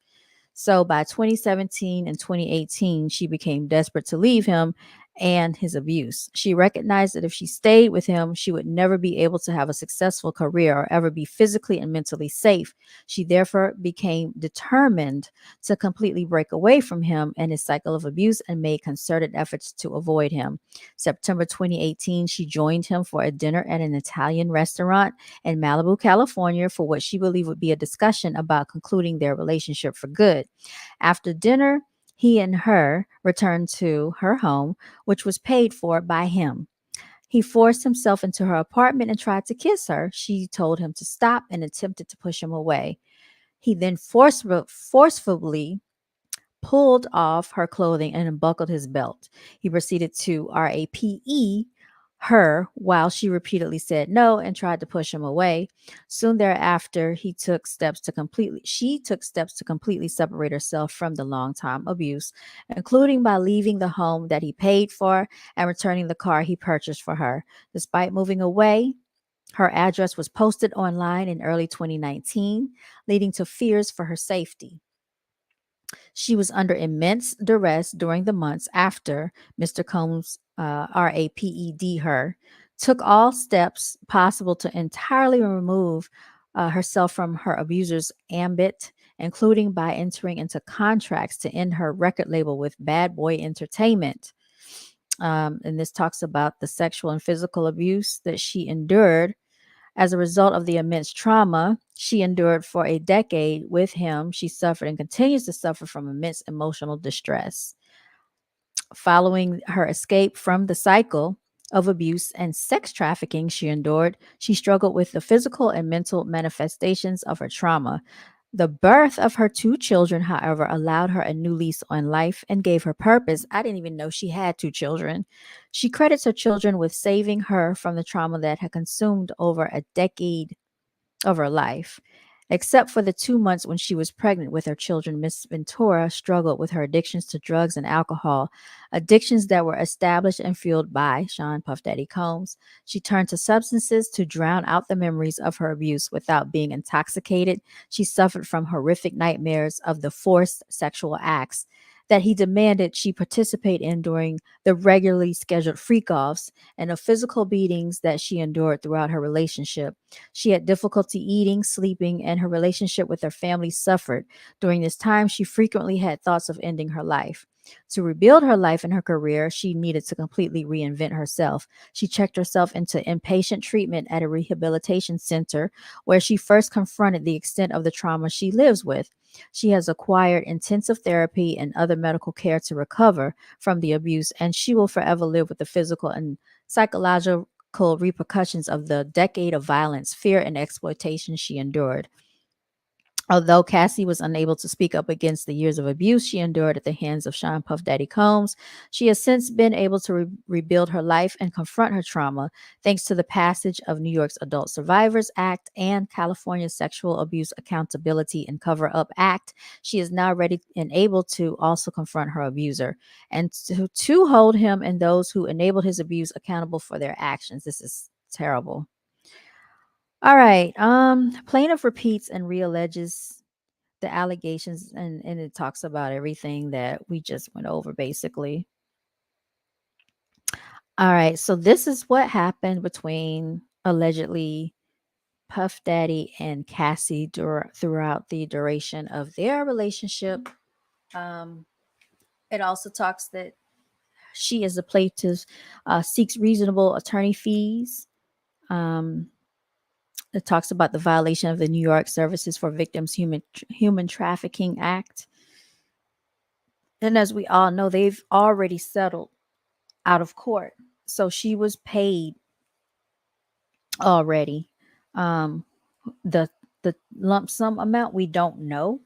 So by 2017 and 2018, she became desperate to leave him and his abuse. She recognized that if she stayed with him, she would never be able to have a successful career or ever be physically and mentally safe. She therefore became determined to completely break away from him and his cycle of abuse, and made concerted efforts to avoid him. September 2018, she joined him for a dinner at an Italian restaurant in Malibu, California, for what she believed would be a discussion about concluding their relationship for good. After dinner, he and her returned to her home, which was paid for by him. He forced himself into her apartment and tried to kiss her. She told him to stop and attempted to push him away. He then forcefully pulled off her clothing and unbuckled his belt. He proceeded to RAPE her while she repeatedly said no and tried to push him away. Soon thereafter, she took steps to completely separate herself from the long-time abuse, including by leaving the home that he paid for and returning the car he purchased for her. Despite moving away, her address was posted online in early 2019, leading to fears for her safety. She was under immense duress during the months after Mr. Combs RAPED her, took all steps possible to entirely remove herself from her abuser's ambit, including by entering into contracts to end her record label with Bad Boy Entertainment. And this talks about the sexual and physical abuse that she endured as a result of the immense trauma she endured for a decade with him. She suffered and continues to suffer from immense emotional distress. Following her escape from the cycle of abuse and sex trafficking she endured, she struggled with the physical and mental manifestations of her trauma. The birth of her two children, however, allowed her a new lease on life and gave her purpose. I didn't even know she had two children. She credits her children with saving her from the trauma that had consumed over a decade of her life. Except for the 2 months when she was pregnant with her children, Miss Ventura struggled with her addictions to drugs and alcohol, addictions that were established and fueled by Sean Puff Daddy Combs. She turned to substances to drown out the memories of her abuse without being intoxicated. She suffered from horrific nightmares of the forced sexual acts that he demanded she participate in during the regularly scheduled freak-offs, and of physical beatings that she endured throughout her relationship. She had difficulty eating, sleeping, and her relationship with her family suffered. During this time, she frequently had thoughts of ending her life. To rebuild her life and her career, she needed to completely reinvent herself. She checked herself into inpatient treatment at a rehabilitation center, where she first confronted the extent of the trauma she lives with. She has acquired intensive therapy and other medical care to recover from the abuse, and she will forever live with the physical and psychological repercussions of the decade of violence, fear, and exploitation she endured. Although Cassie was unable to speak up against the years of abuse she endured at the hands of Sean Puff Daddy Combs, she has since been able to rebuild her life and confront her trauma thanks to the passage of New York's Adult Survivors Act and California's Sexual Abuse Accountability and Cover Up Act. She is now ready and able to also confront her abuser and to hold him and those who enabled his abuse accountable for their actions. This is terrible. All right. Plaintiff repeats and realleges the allegations, and it talks about everything that we just went over basically. All right. So this is what happened between allegedly Puff Daddy and Cassie throughout the duration of their relationship. Um, it also talks that she, as the plaintiff, seeks reasonable attorney fees. It talks about the violation of the New York Services for Victims Human Trafficking Act. And as we all know, they've already settled out of court. So she was paid already. Um, the the lump sum amount we don't know,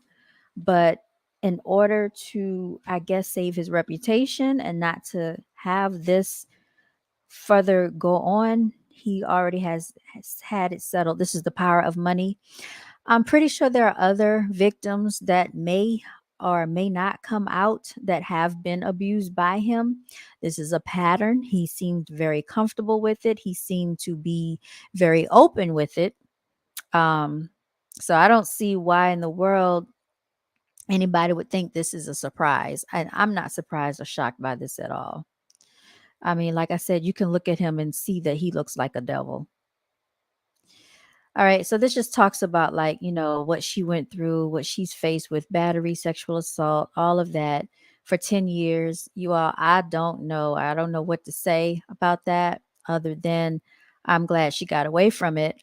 but in order to, I guess, save his reputation and not to have this further go on, he already has had it settled. This is the power of money. I'm pretty sure there are other victims that may or may not come out that have been abused by him. This is a pattern. He seemed very comfortable with it. He seemed to be very open with it. Um, so I don't see why in the world anybody would think this is a surprise. And I'm not surprised or shocked by this at all. I mean, like I said, you can look at him and see that he looks like a devil. All right, so this just talks about, like, what she went through, what she's faced with: battery, sexual assault, all of that for 10 years. You all, I don't know. I don't know what to say about that other than I'm glad she got away from it.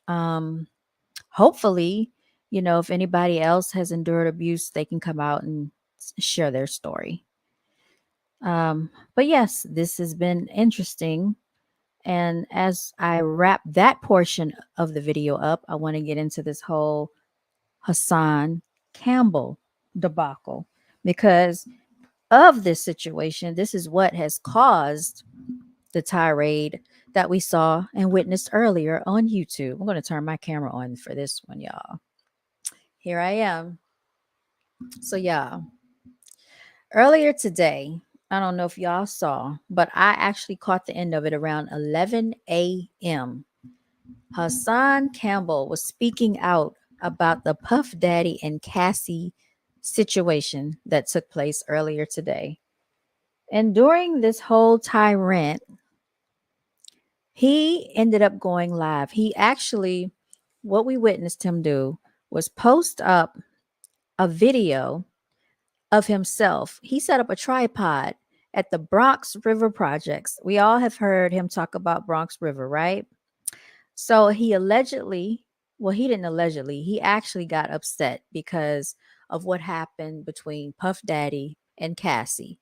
Hopefully, if anybody else has endured abuse, they can come out and share their story. But yes, this has been interesting. And as I wrap that portion of the video up, I want to get into this whole Hassan Campbell debacle, because of this situation. This is what has caused the tirade that we saw and witnessed earlier on YouTube. I'm going to turn my camera on for this one, y'all. Here I am. So, y'all, earlier today, I don't know if y'all saw, but I actually caught the end of it around 11 a.m. Hassan Campbell was speaking out about the Puff Daddy and Cassie situation that took place earlier today. And during this whole tirade, he ended up going live. He actually, what we witnessed him do was post up a video of himself. He set up a tripod at the Bronx River projects. We all have heard him talk about Bronx River, right? So he allegedly, well, he didn't allegedly, he actually got upset because of what happened between Puff Daddy and Cassie.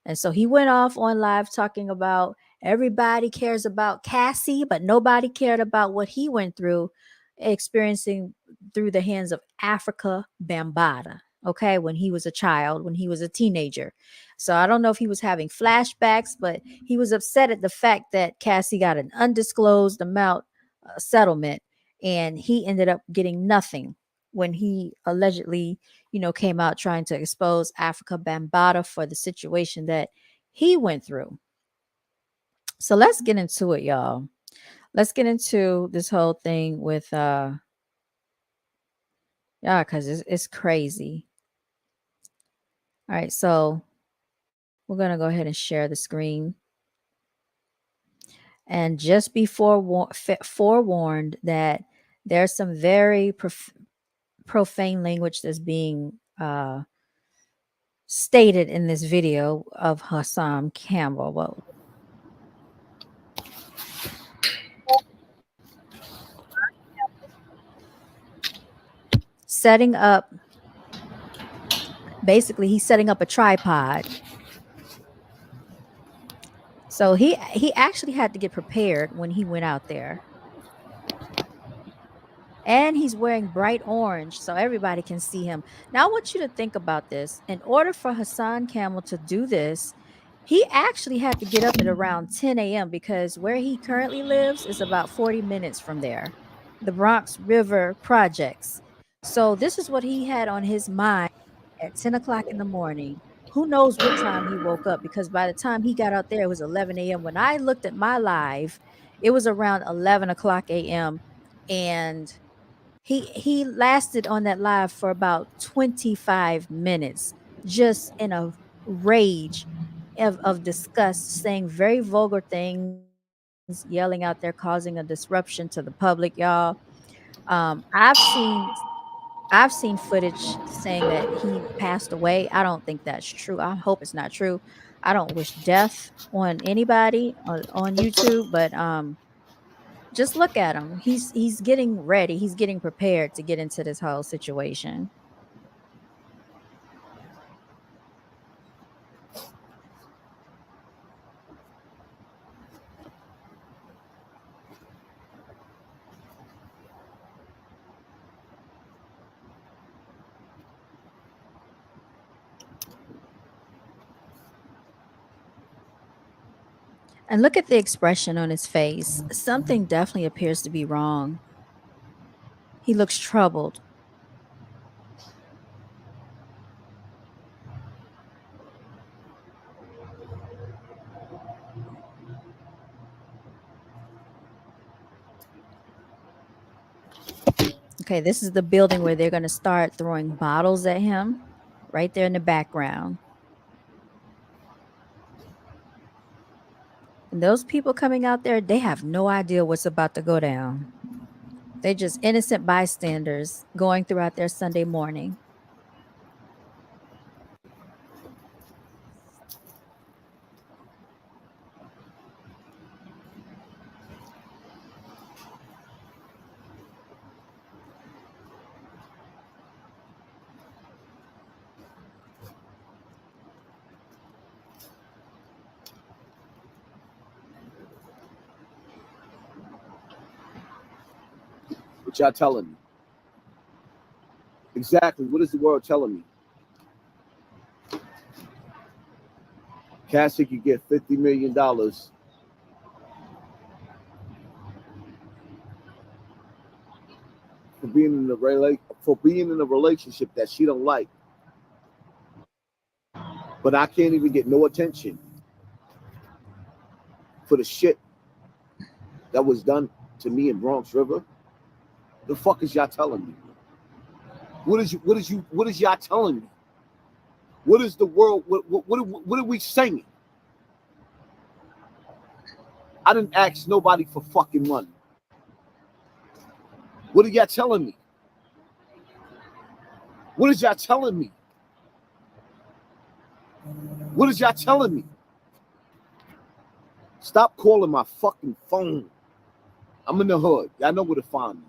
And so he went off on live talking about everybody cares about Cassie, but nobody cared about what he went through experiencing through the hands of Africa Bambaataa. Okay, when he was a child, when he was a teenager. So I don't know if he was having flashbacks, but he was upset at the fact that Cassie got an undisclosed amount settlement, and he ended up getting nothing when he allegedly, came out trying to expose Africa Bambaataa for the situation that he went through. So let's get into it, y'all. Let's get into this whole thing with yeah, because it's crazy. All right, so we're gonna go ahead and share the screen. And just be forewarned that there's some very profane language that's being stated in this video of Hassan Campbell. Well, setting up, basically, he's setting up a tripod. So he actually had to get prepared when he went out there. And he's wearing bright orange so everybody can see him. Now, I want you to think about this. In order for Hassan Campbell to do this, he actually had to get up at around 10 a.m. because where he currently lives is about 40 minutes from there, the Bronx River projects. So this is what he had on his mind at 10 o'clock in the morning. Who knows what time he woke up, because by the time he got out there, it was 11 a.m. When I looked at my live, it was around 11 o'clock a.m. And he lasted on that live for about 25 minutes, just in a rage of disgust, saying very vulgar things, yelling out there, causing a disruption to the public, y'all. I've seen footage saying that he passed away. I don't think that's true. I hope it's not true. I don't wish death on anybody on YouTube, but just look at him. He's getting ready. He's getting prepared to get into this whole situation. And look at the expression on his face. Something definitely appears to be wrong. He looks troubled. Okay, this is the building where they're going to start throwing bottles at him right there in the background. And those people coming out there, they have no idea what's about to go down. They're just innocent bystanders going throughout their Sunday morning. What y'all telling me? Exactly. What is the world telling me? Cassie could get $50 million for being in a relationship that she don't like. But I can't even get no attention for the shit that was done to me in Bronx River. The fuck is y'all telling me? What is y'all telling me? What is the world? What are we saying? I didn't ask nobody for fucking money. What are y'all telling me? What is y'all telling me? What is y'all telling me? Stop calling my fucking phone. I'm in the hood. Y'all know where to find me.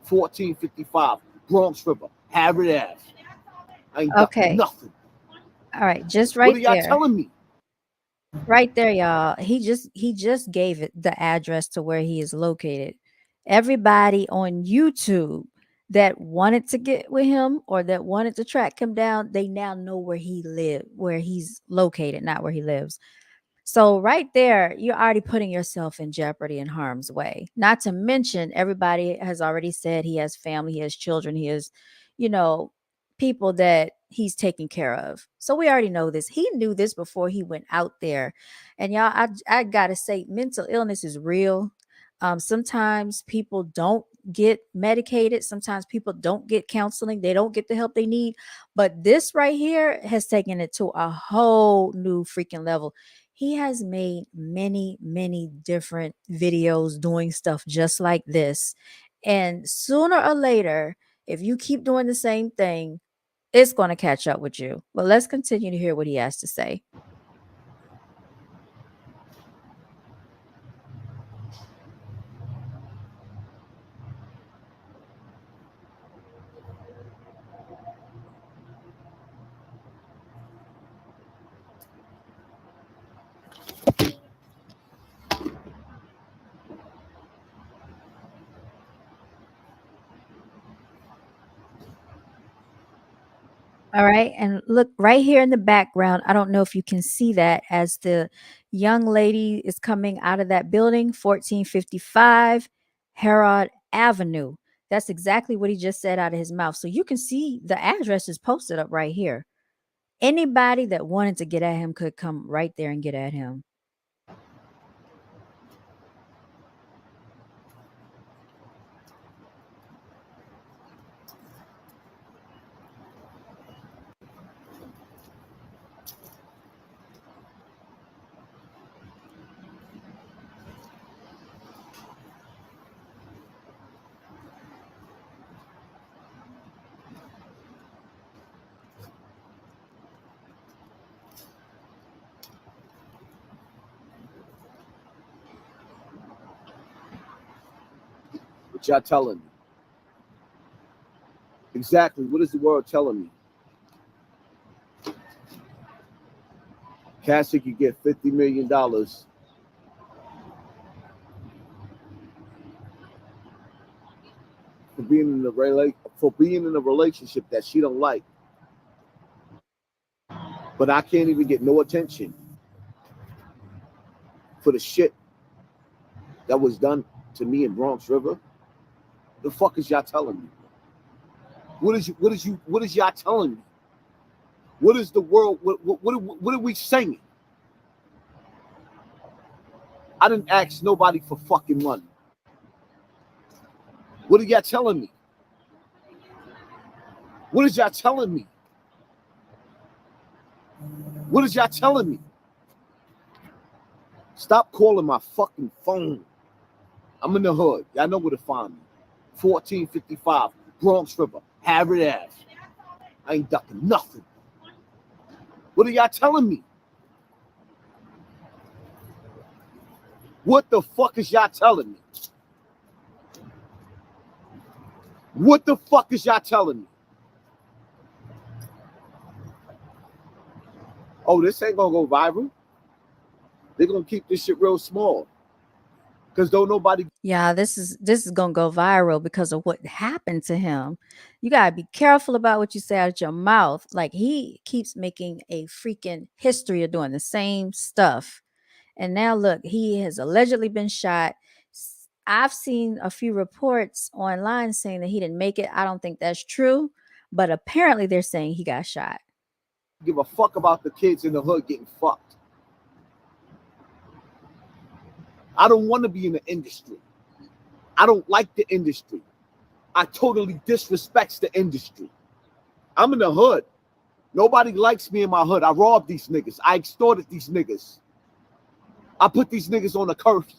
1455 Bronx River, Harvard Ave. I ain't got nothing. All right, just right there. What are y'all telling me? Right there, y'all. He just gave it the address to where he is located. Everybody on YouTube that wanted to get with him or that wanted to track him down, they now know where he's located, not where he lives. So right there, you're already putting yourself in jeopardy and harm's way. Not to mention, everybody has already said he has family, he has children, he has, people that he's taking care of. So we already know this. He knew this before he went out there. And y'all, I gotta say, mental illness is real. Sometimes people don't get medicated. Sometimes people don't get counseling. They don't get the help they need. But this right here has taken it to a whole new freaking level. He has made many, many different videos doing stuff just like this. And sooner or later, if you keep doing the same thing, it's going to catch up with you. But let's continue to hear what he has to say. All right. And look right here in the background. I don't know if you can see that as the young lady is coming out of that building, 1455 Herod Avenue. That's exactly what he just said out of his mouth. So you can see the address is posted up right here. Anybody that wanted to get at him could come right there and get at him. What y'all telling me? Exactly. What is the world telling me? Cassie could get $50 million for being in a relationship that she don't like. But I can't even get no attention for the shit that was done to me in Bronx River? The fuck is y'all telling me? What is y'all telling me? What is the world? What are we saying? I didn't ask nobody for fucking money. What are y'all telling me? What is y'all telling me? What is y'all telling me? Stop calling my fucking phone. I'm in the hood. Y'all know where to find me. 1455 Bronx River, Harvard Ave. I ain't ducking nothing. What are y'all telling me? What the fuck is y'all telling me? What the fuck is y'all telling me? Oh, this ain't gonna go viral. They're gonna keep this shit real small. Because don't nobody. Yeah, this is gonna go viral because of what happened to him. You gotta be careful about what you say out of your mouth. Like, he keeps making a freaking history of doing the same stuff. And now look, he has allegedly been shot. I've seen a few reports online saying that he didn't make it. I don't think that's true, but apparently they're saying he got shot. Give a fuck about the kids in the hood getting fucked. I don't want to be in the industry. I don't like the industry. I totally disrespects the industry. I'm in the hood. Nobody likes me in my hood. I robbed these niggas. I extorted these niggas. I put these niggas on a curfew.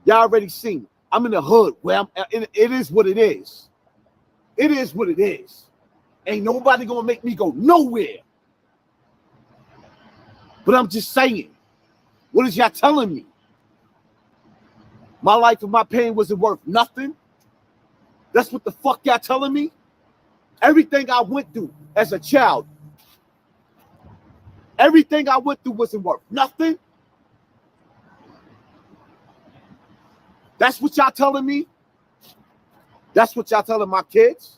Y'all already seen it. I'm in the hood where it is what it is. It is what it is. Ain't nobody gonna make me go nowhere. But I'm just saying, what is y'all telling me? My life and my pain wasn't worth nothing? That's what the fuck y'all telling me? Everything I went through as a child, everything I went through wasn't worth nothing? That's what y'all telling me? That's what y'all telling my kids?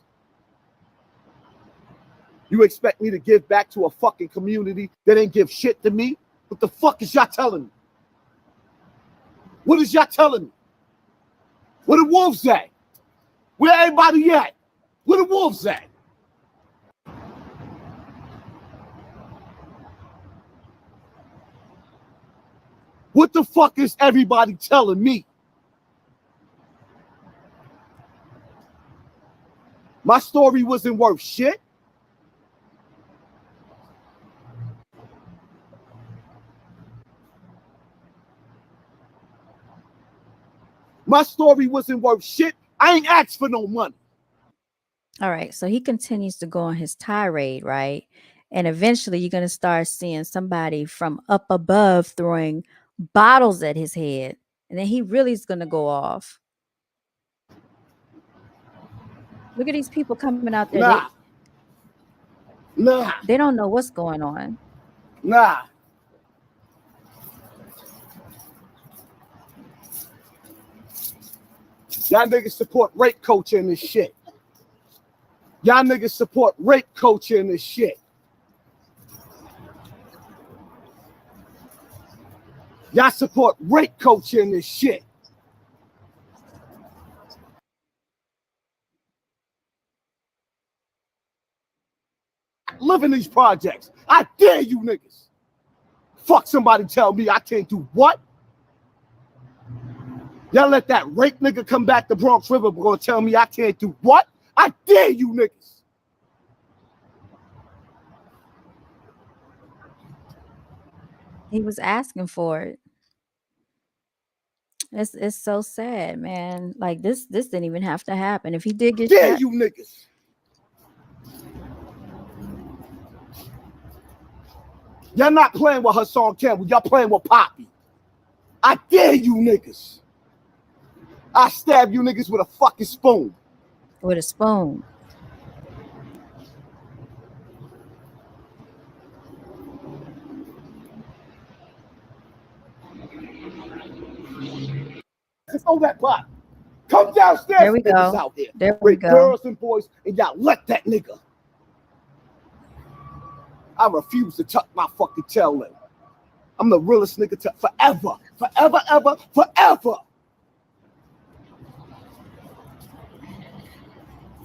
You expect me to give back to a fucking community that ain't give shit to me? What the fuck is y'all telling me? What is y'all telling me? Where the wolves at? Where everybody at? Where the wolves at? What the fuck is everybody telling me? My story wasn't worth shit? My story wasn't worth shit. I ain't asked for no money. All right, so he continues to go on his tirade, right? And eventually you're going to start seeing somebody from up above throwing bottles at his head. And then he really is going to go off. Look at these people coming out there. They don't know what's going on. Nah. Y'all niggas support rape culture and this shit. Y'all niggas support rape culture and this shit. Y'all support rape culture and this shit. Live in these projects. I dare you niggas. Fuck somebody tell me I can't do what? Y'all let that rape nigga come back to Bronx River gonna tell me I can't do what? I dare you niggas. He was asking for it. It's so sad, man. Like, this didn't even have to happen. If he did get Dare shot, you niggas. Y'all not playing with Hassan Campbell. Y'all playing with Poppy. I dare you niggas. I stab you niggas with a fucking spoon. with a spoon. Throw that pot. Come downstairs, There we niggas go. out here. There we With go. girls and boys, and y'all let that nigga. I refuse to tuck my fucking tail in. I'm the realest nigga forever. forever, ever, forever.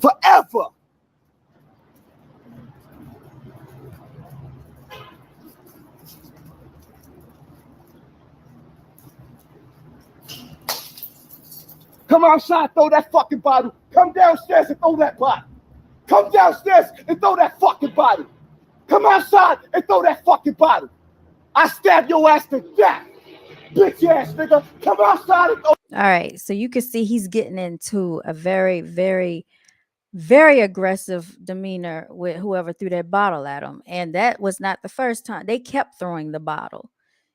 Forever. Come outside, throw that fucking bottle. Come downstairs and throw that bottle. Come downstairs and throw that fucking bottle. Come outside and throw that fucking bottle. I stab your ass to death. Bitch ass nigga. Come outside and throw. All right. So you can see he's getting into a very, very, very aggressive demeanor with whoever threw that bottle at him. And that was not the first time. They kept throwing the bottle.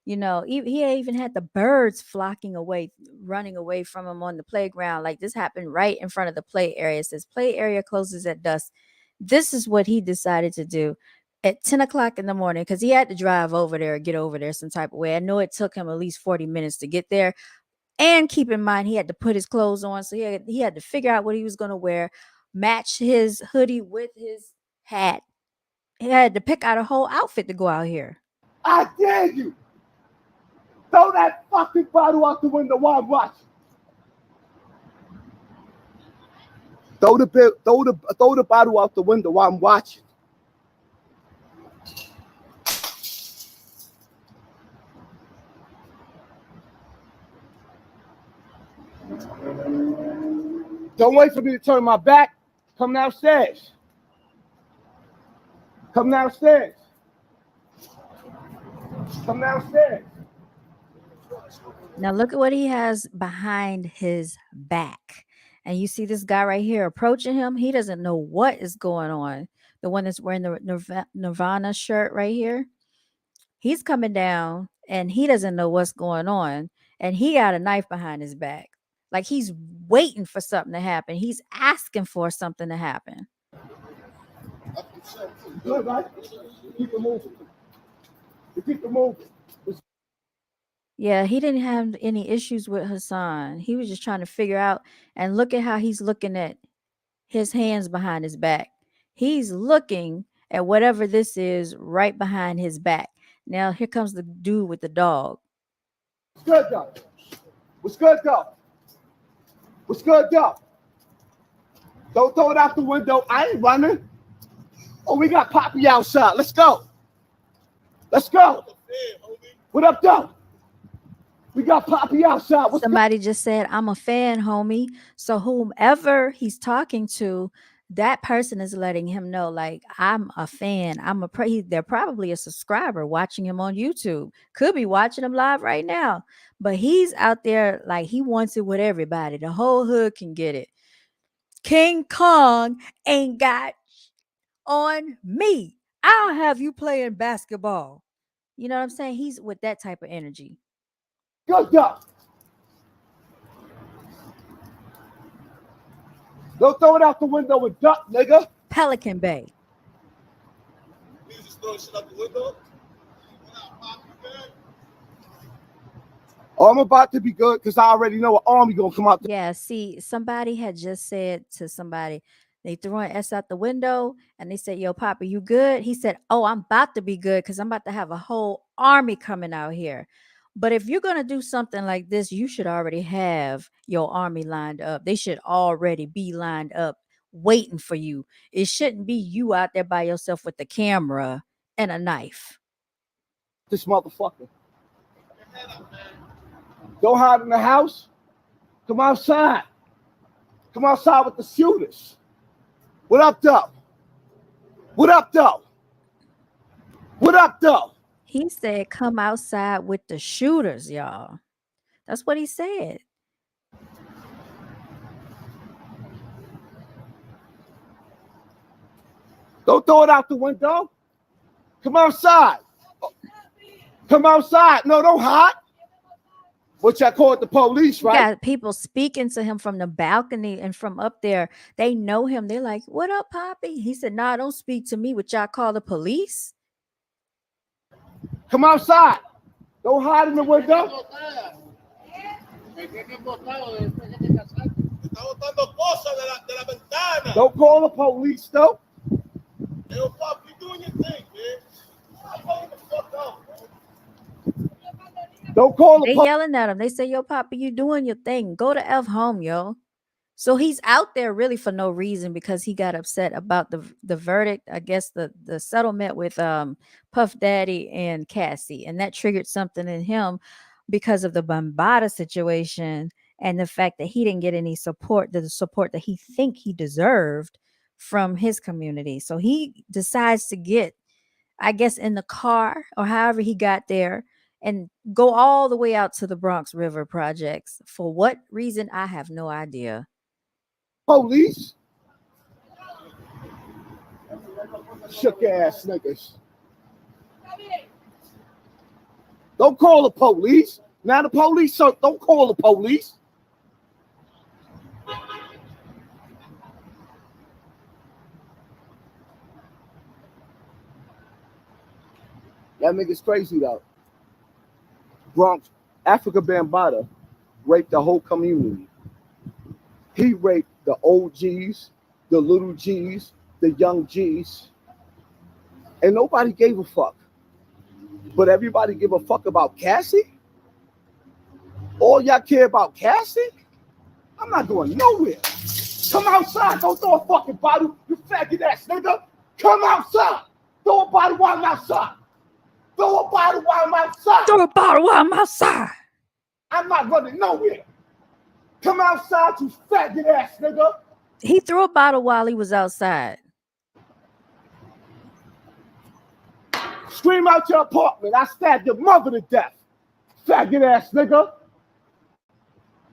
You know, he even had the birds flocking away, running away from him on the playground. Like this happened right in front of the play area. It says play area closes at dusk. This is what he decided to do at 10 o'clock in the morning because he had to drive over there, get over there some type of way. I know it took him at least 40 minutes to get there. And keep in mind, he had to put his clothes on. So he had to figure out what he was going to wear, match his hoodie with his hat. He had to pick out a whole outfit to go out here. I dare you. Throw that fucking bottle out the window while I'm watching. Throw the bottle out the window while I'm watching. Don't wait for me to turn my back. Come downstairs. Come downstairs. Come downstairs. Now look at what he has behind his back. And you see this guy right here approaching him. He doesn't know what is going on. The one that's wearing the Nirvana shirt right here. He's coming down and he doesn't know what's going on. And he got a knife behind his back. Like he's waiting for something to happen. He's asking for something to happen. Good, right? Keep it moving. Keep it moving. Yeah, he didn't have any issues with Hassan. He was just trying to figure out, and look at how he's looking at his hands behind his back. He's looking at whatever this is right behind his back. Now, here comes the dude with the dog. What's good, though? What's good, though? What's good, though? Don't throw it out the window. I ain't running. Oh, we got Poppy outside. Let's go. Let's go. What up, though? We got Poppy outside. Somebody just said, I'm a fan, homie. So whomever he's talking to, that person is letting him know, like, I'm a fan. They're probably a subscriber watching him on YouTube. Could be watching him live right now. But he's out there like he wants it with everybody. The whole hood can get it. King Kong ain't got on me. I'll have you playing basketball. You know what I'm saying? He's with that type of energy. Good job. Don't throw it out the window and duck, nigga. Pelican Bay. You just throw shit out the window? Oh, I'm about to be good because I already know an army gonna come out. Yeah, see, somebody had just said to somebody, they threw an S out the window and they said, yo, Papa, you good? He said, oh, I'm about to be good because I'm about to have a whole army coming out here. But if you're going to do something like this, you should already have your army lined up. They should already be lined up waiting for you. It shouldn't be you out there by yourself with the camera and a knife. This motherfucker. Don't hide in the house. Come outside. Come outside with the shooters. What up, though? What up, though? What up, though? He said, come outside with the shooters, y'all. That's what he said. Don't throw it out the window. Come outside. Come outside. No, don't hide. Which I call it the police, right? Yeah, people speaking to him from the balcony and from up there. They know him. They're like, what up, Poppy? He said, nah, don't speak to me. What y'all call the police? Come outside. Don't hide in the window. Don't call the police, though. Yo, Pop, you doing your thing, man. I'm going the fuck out, man. Don't call the They police. yelling at him. They say, "Yo, Papa, you doing your thing. Go to F home, yo." So he's out there really for no reason because he got upset about the verdict. I guess the settlement with Puff Daddy and Cassie, and that triggered something in him because of the Bambaataa situation and the fact that he didn't get any support, the support that he think he deserved from his community. So he decides to get, I guess, in the car or however he got there and go all the way out to the Bronx River projects. For what reason, I have no idea. Police. Shook ass niggas. Don't call the police. Now the police, so don't call the police. That nigga's crazy though. Bronx, Africa Bambaataa raped the whole community. He raped the old G's, the little G's, the young G's, and nobody gave a fuck. But everybody give a fuck about Cassie? All y'all care about Cassie? I'm not going nowhere. Come outside. Don't throw a fucking bottle, you faggot ass nigga. Come outside. Throw a bottle while I'm outside. Throw a bottle while I'm outside. Throw a bottle while I'm outside. I'm not running nowhere. Come outside, you faggot ass nigga. He threw a bottle while he was outside. Scream out your apartment. I stabbed your mother to death. Faggot ass nigga.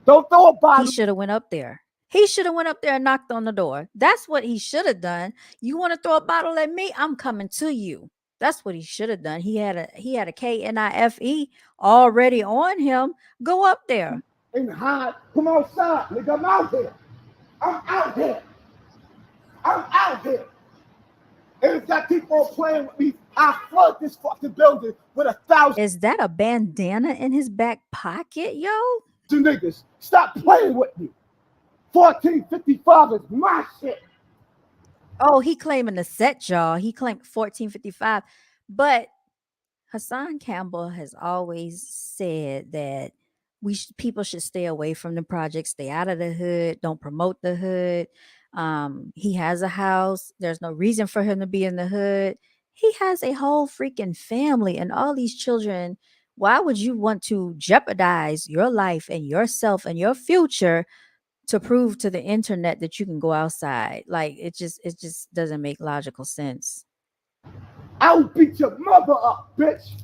Don't throw a bottle. He should have went up there. He should have went up there and knocked on the door. That's what he should have done. You want to throw a bottle at me? I'm coming to you. That's what he should have done. He had a KNIFE already on him. Go up there. And hide. Come outside, nigga. I'm out here. I'm out here. I'm out here. And if that people are playing with me, I flood this fucking building with 1,000. Is that a bandana in his back pocket, yo? Niggas, stop playing with me. 1455 is my shit. Oh, he claiming the set, y'all. He claimed 1455. But Hassan Campbell has always said that people should stay away from the project, stay out of the hood, don't promote the hood. He has a house. There's no reason for him to be in the hood. He has a whole freaking family and all these children. Why would you want to jeopardize your life and yourself and your future to prove to the internet that you can go outside? Like it just doesn't make logical sense. I will beat your mother up, bitch.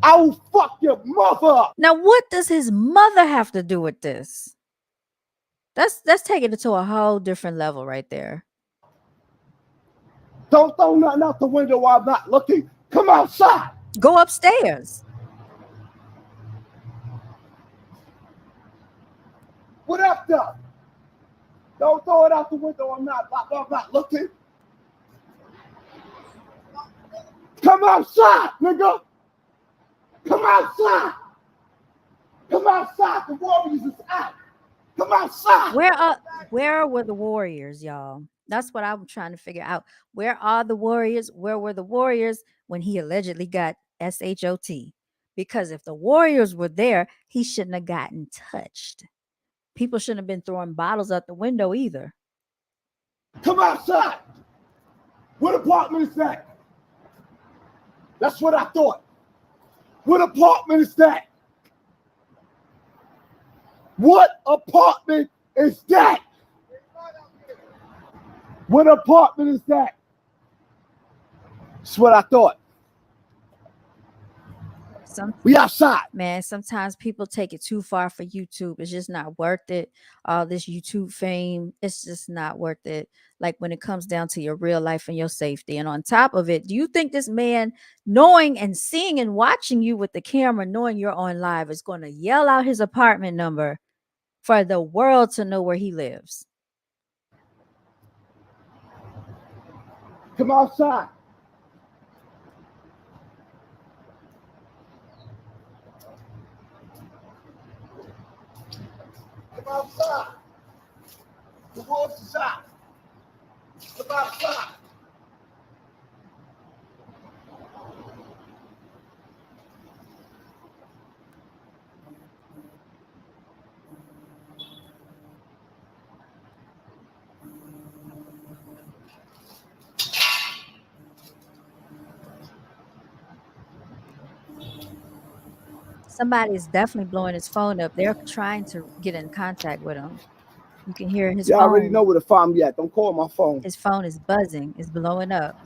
I will fuck your mother up. Now, what does his mother have to do with this? That's taking it to a whole different level right there. Don't throw nothing out the window while I'm not looking. Come outside. Go upstairs. What up, though? Don't throw it out the window. I'm not looking. Come outside, nigga. Come outside. Come outside. The Warriors is out. Come outside. Where were the Warriors, y'all? That's what I'm trying to figure out. Where are the Warriors? Where were the Warriors when he allegedly got SHOT? Because if the Warriors were there, he shouldn't have gotten touched. People shouldn't have been throwing bottles out the window either. Come outside. What apartment is that? That's what I thought. What apartment is that? What apartment is that? What apartment is that? That's what I thought. We outside. Man, sometimes people take it too far for YouTube. It's just not worth it. All this YouTube fame, it's just not worth it. Like when it comes down to your real life and your safety. And on top of it, do you think this man, knowing and seeing and watching you with the camera, knowing you're on live, is going to yell out his apartment number for the world to know where he lives? Come outside. Come outside. The wolves is out. Come outside. Somebody is definitely blowing his phone up. They're trying to get in contact with him. You can hear his You already know phone. where to find me at. Don't call my phone. His phone is buzzing. It's blowing up.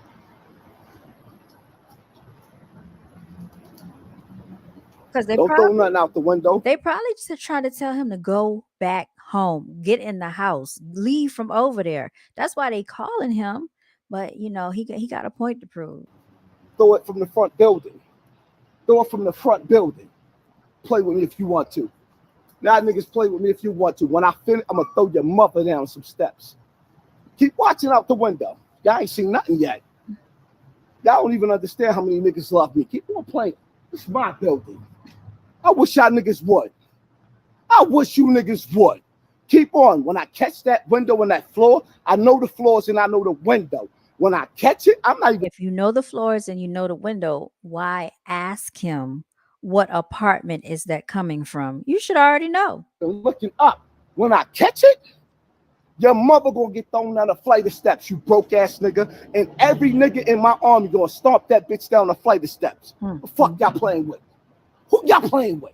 Because Don't throw nothing out the window. they probably just trying to tell him to go back home, get in the house, leave from over there. That's why they calling him. But you know, he got a point to prove. Throw it from the front building. Throw it from the front building. Play with me if you want to. Now niggas play with me if you want to. When I finish, I'm gonna throw your mother down some steps. Keep watching out the window. Y'all ain't seen nothing yet. Y'all don't even understand how many niggas love me. Keep on playing. It's my building. I wish y'all niggas would. I wish you niggas would. Keep on. When I catch that window and that floor, I know the floors and I know the window. When I catch it, I'm not even. If you know the floors and you know the window, why ask him what apartment is that coming from? You should already know. Looking up. When I catch it, your mother gonna get thrown down a flight of steps, you broke ass nigga. And every nigga in my army gonna stomp that bitch down a flight of steps. The fuck y'all playing with? Who y'all playing with?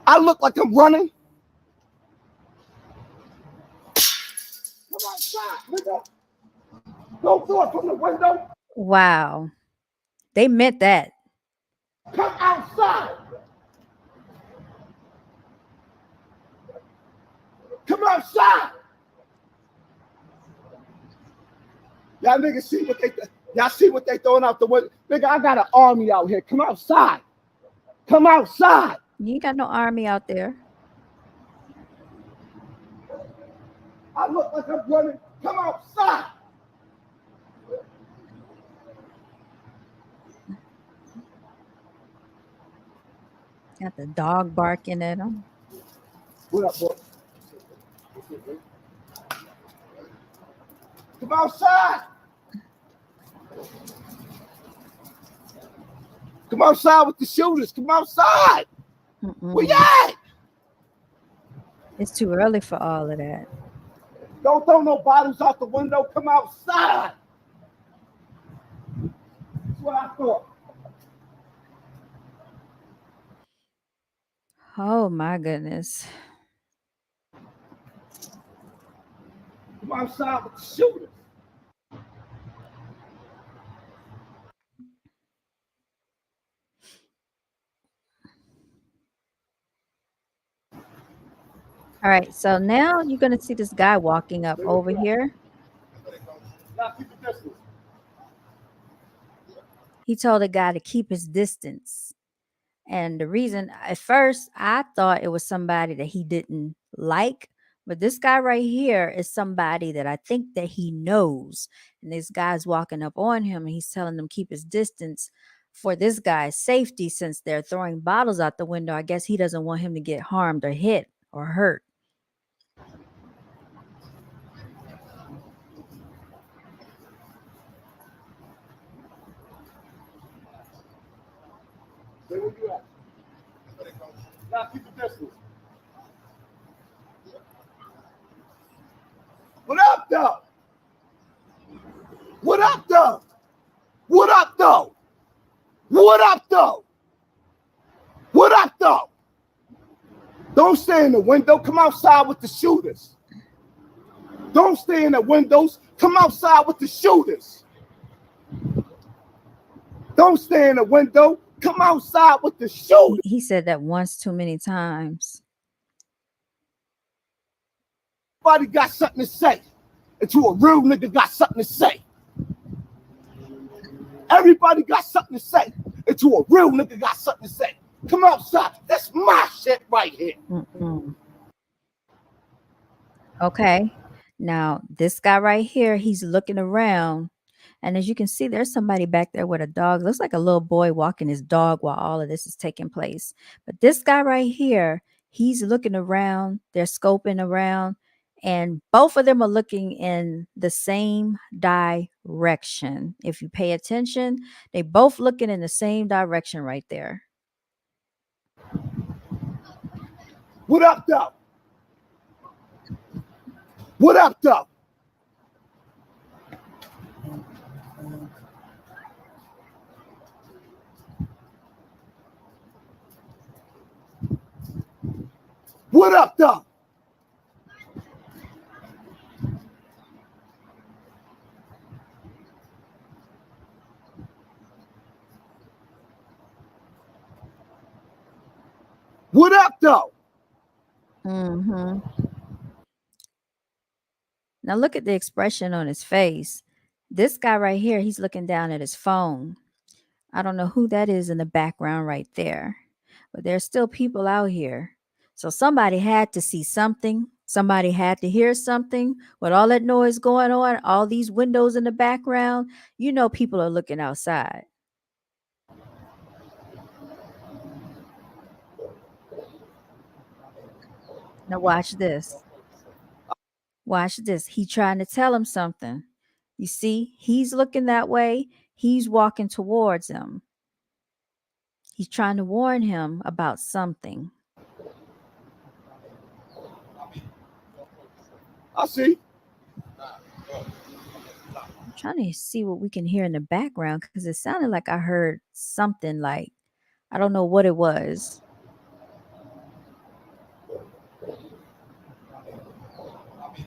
I look like I'm running. Come outside, nigga. Don't throw it from the window. Wow. They meant that. Come outside. Come outside. Y'all niggas see what they y'all see what they throwing out the window. Nigga, I got an army out here. Come outside. Come outside. You ain't got no army out there. I look like I'm running. Come outside. Got the dog barking at him. What up, boy? Come outside. Come outside with the shooters. Come outside. Where you at? It's too early for all of that. Don't throw no bottles out the window. Come outside. That's what I thought. Oh my goodness. Come outside with the shooters. All right, so now you're going to see this guy walking up over here. He told the guy to keep his distance. And the reason, at first, I thought it was somebody that he didn't like. But this guy right here is somebody that I think that he knows. And this guy's walking up on him and he's telling him keep his distance for this guy's safety since they're throwing bottles out the window. I guess he doesn't want him to get harmed or hit or hurt. Where you at? Now keep the distance. What up, though? What up, though? What up, though? What up, though? What up, though? Don't stay in the window. Come outside with the shooters. Don't stay in the windows. Come outside with the shooters. Don't stay in the window. Come outside with the shooters. He said that once too many times. Everybody got something to say. Until a real nigga got something to say. Everybody got something to say. Until a real nigga got something to say. Come outside. That's my shit right here. Okay. Now, this guy right here, he's looking around. And as you can see, there's somebody back there with a dog. Looks like a little boy walking his dog while all of this is taking place. But this guy right here, he's looking around. They're scoping around. And both of them are looking in the same direction. If you pay attention, they both looking in the same direction right there. What up, though? What up, though? What up, though? What up, though? Mm-hmm. Now look at the expression on his face. This guy right here, he's looking down at his phone. I don't know who that is in the background right there, but there's still people out here. So somebody had to see something. Somebody had to hear something. With all that noise going on, all these windows in the background, you know people are looking outside. Now watch this. Watch this. He trying to tell him something. You see, he's looking that way. He's walking towards him. He's trying to warn him about something. I see. I'm trying to see what we can hear in the background because it sounded like I heard something like, I don't know what it was.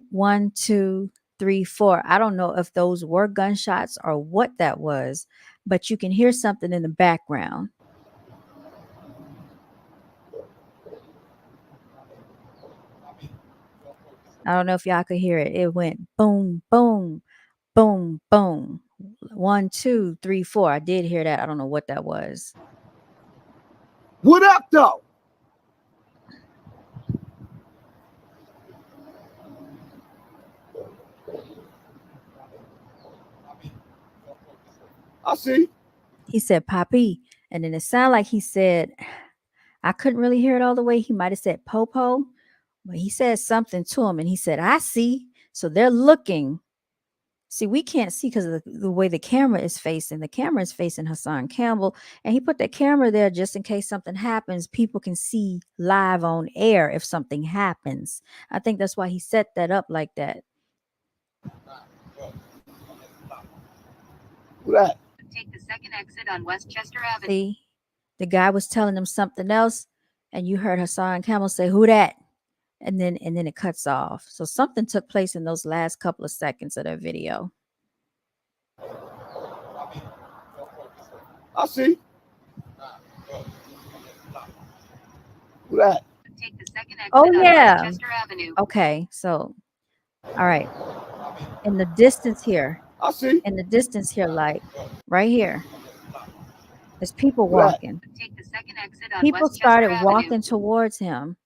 One, two, three, four. I don't know if those were gunshots or what that was, but you can hear something in the background. I don't know if y'all could hear it. It went boom, boom, boom, boom. 1, 2, 3, 4. I did hear that. I don't know what that was. What up, though? I see. He said, Papi. And then it sounded like he said, I couldn't really hear it all the way. He might have said Popo, but he said something to him and he said, I see. So they're looking. See, we can't see because of the way the camera is facing. The camera is facing Hassan Campbell. And he put that camera there just in case something happens. People can see live on air if something happens. I think that's why he set that up like that. Who that? Take the second exit on Westchester Avenue. See, the guy was telling him something else, and you heard Hassan Campbell say, "Who that?" And then it cuts off. So something took place in those last couple of seconds of that video. I see. Who that? Take the second exit Oh, on yeah. Westchester Avenue. Okay, so all right. In the distance here, I see. in the distance here, like right here, there's people Who that? walking. Take the second exit on People Westchester started Avenue. walking towards him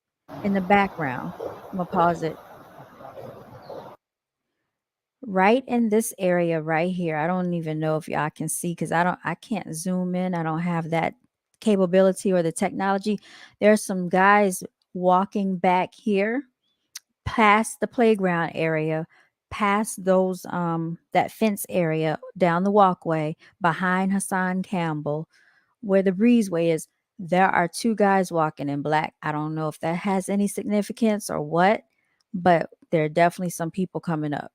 in the background. I'm gonna pause it. Right in this area right here. I don't even know if y'all can see because I can't zoom in. I don't have that capability or the technology. There's some guys walking back here past the playground area, past those that fence area, down the walkway behind Hassan Campbell, where the breezeway is. There are two guys walking in black. I don't know if that has any significance or what, but there are definitely some people coming up.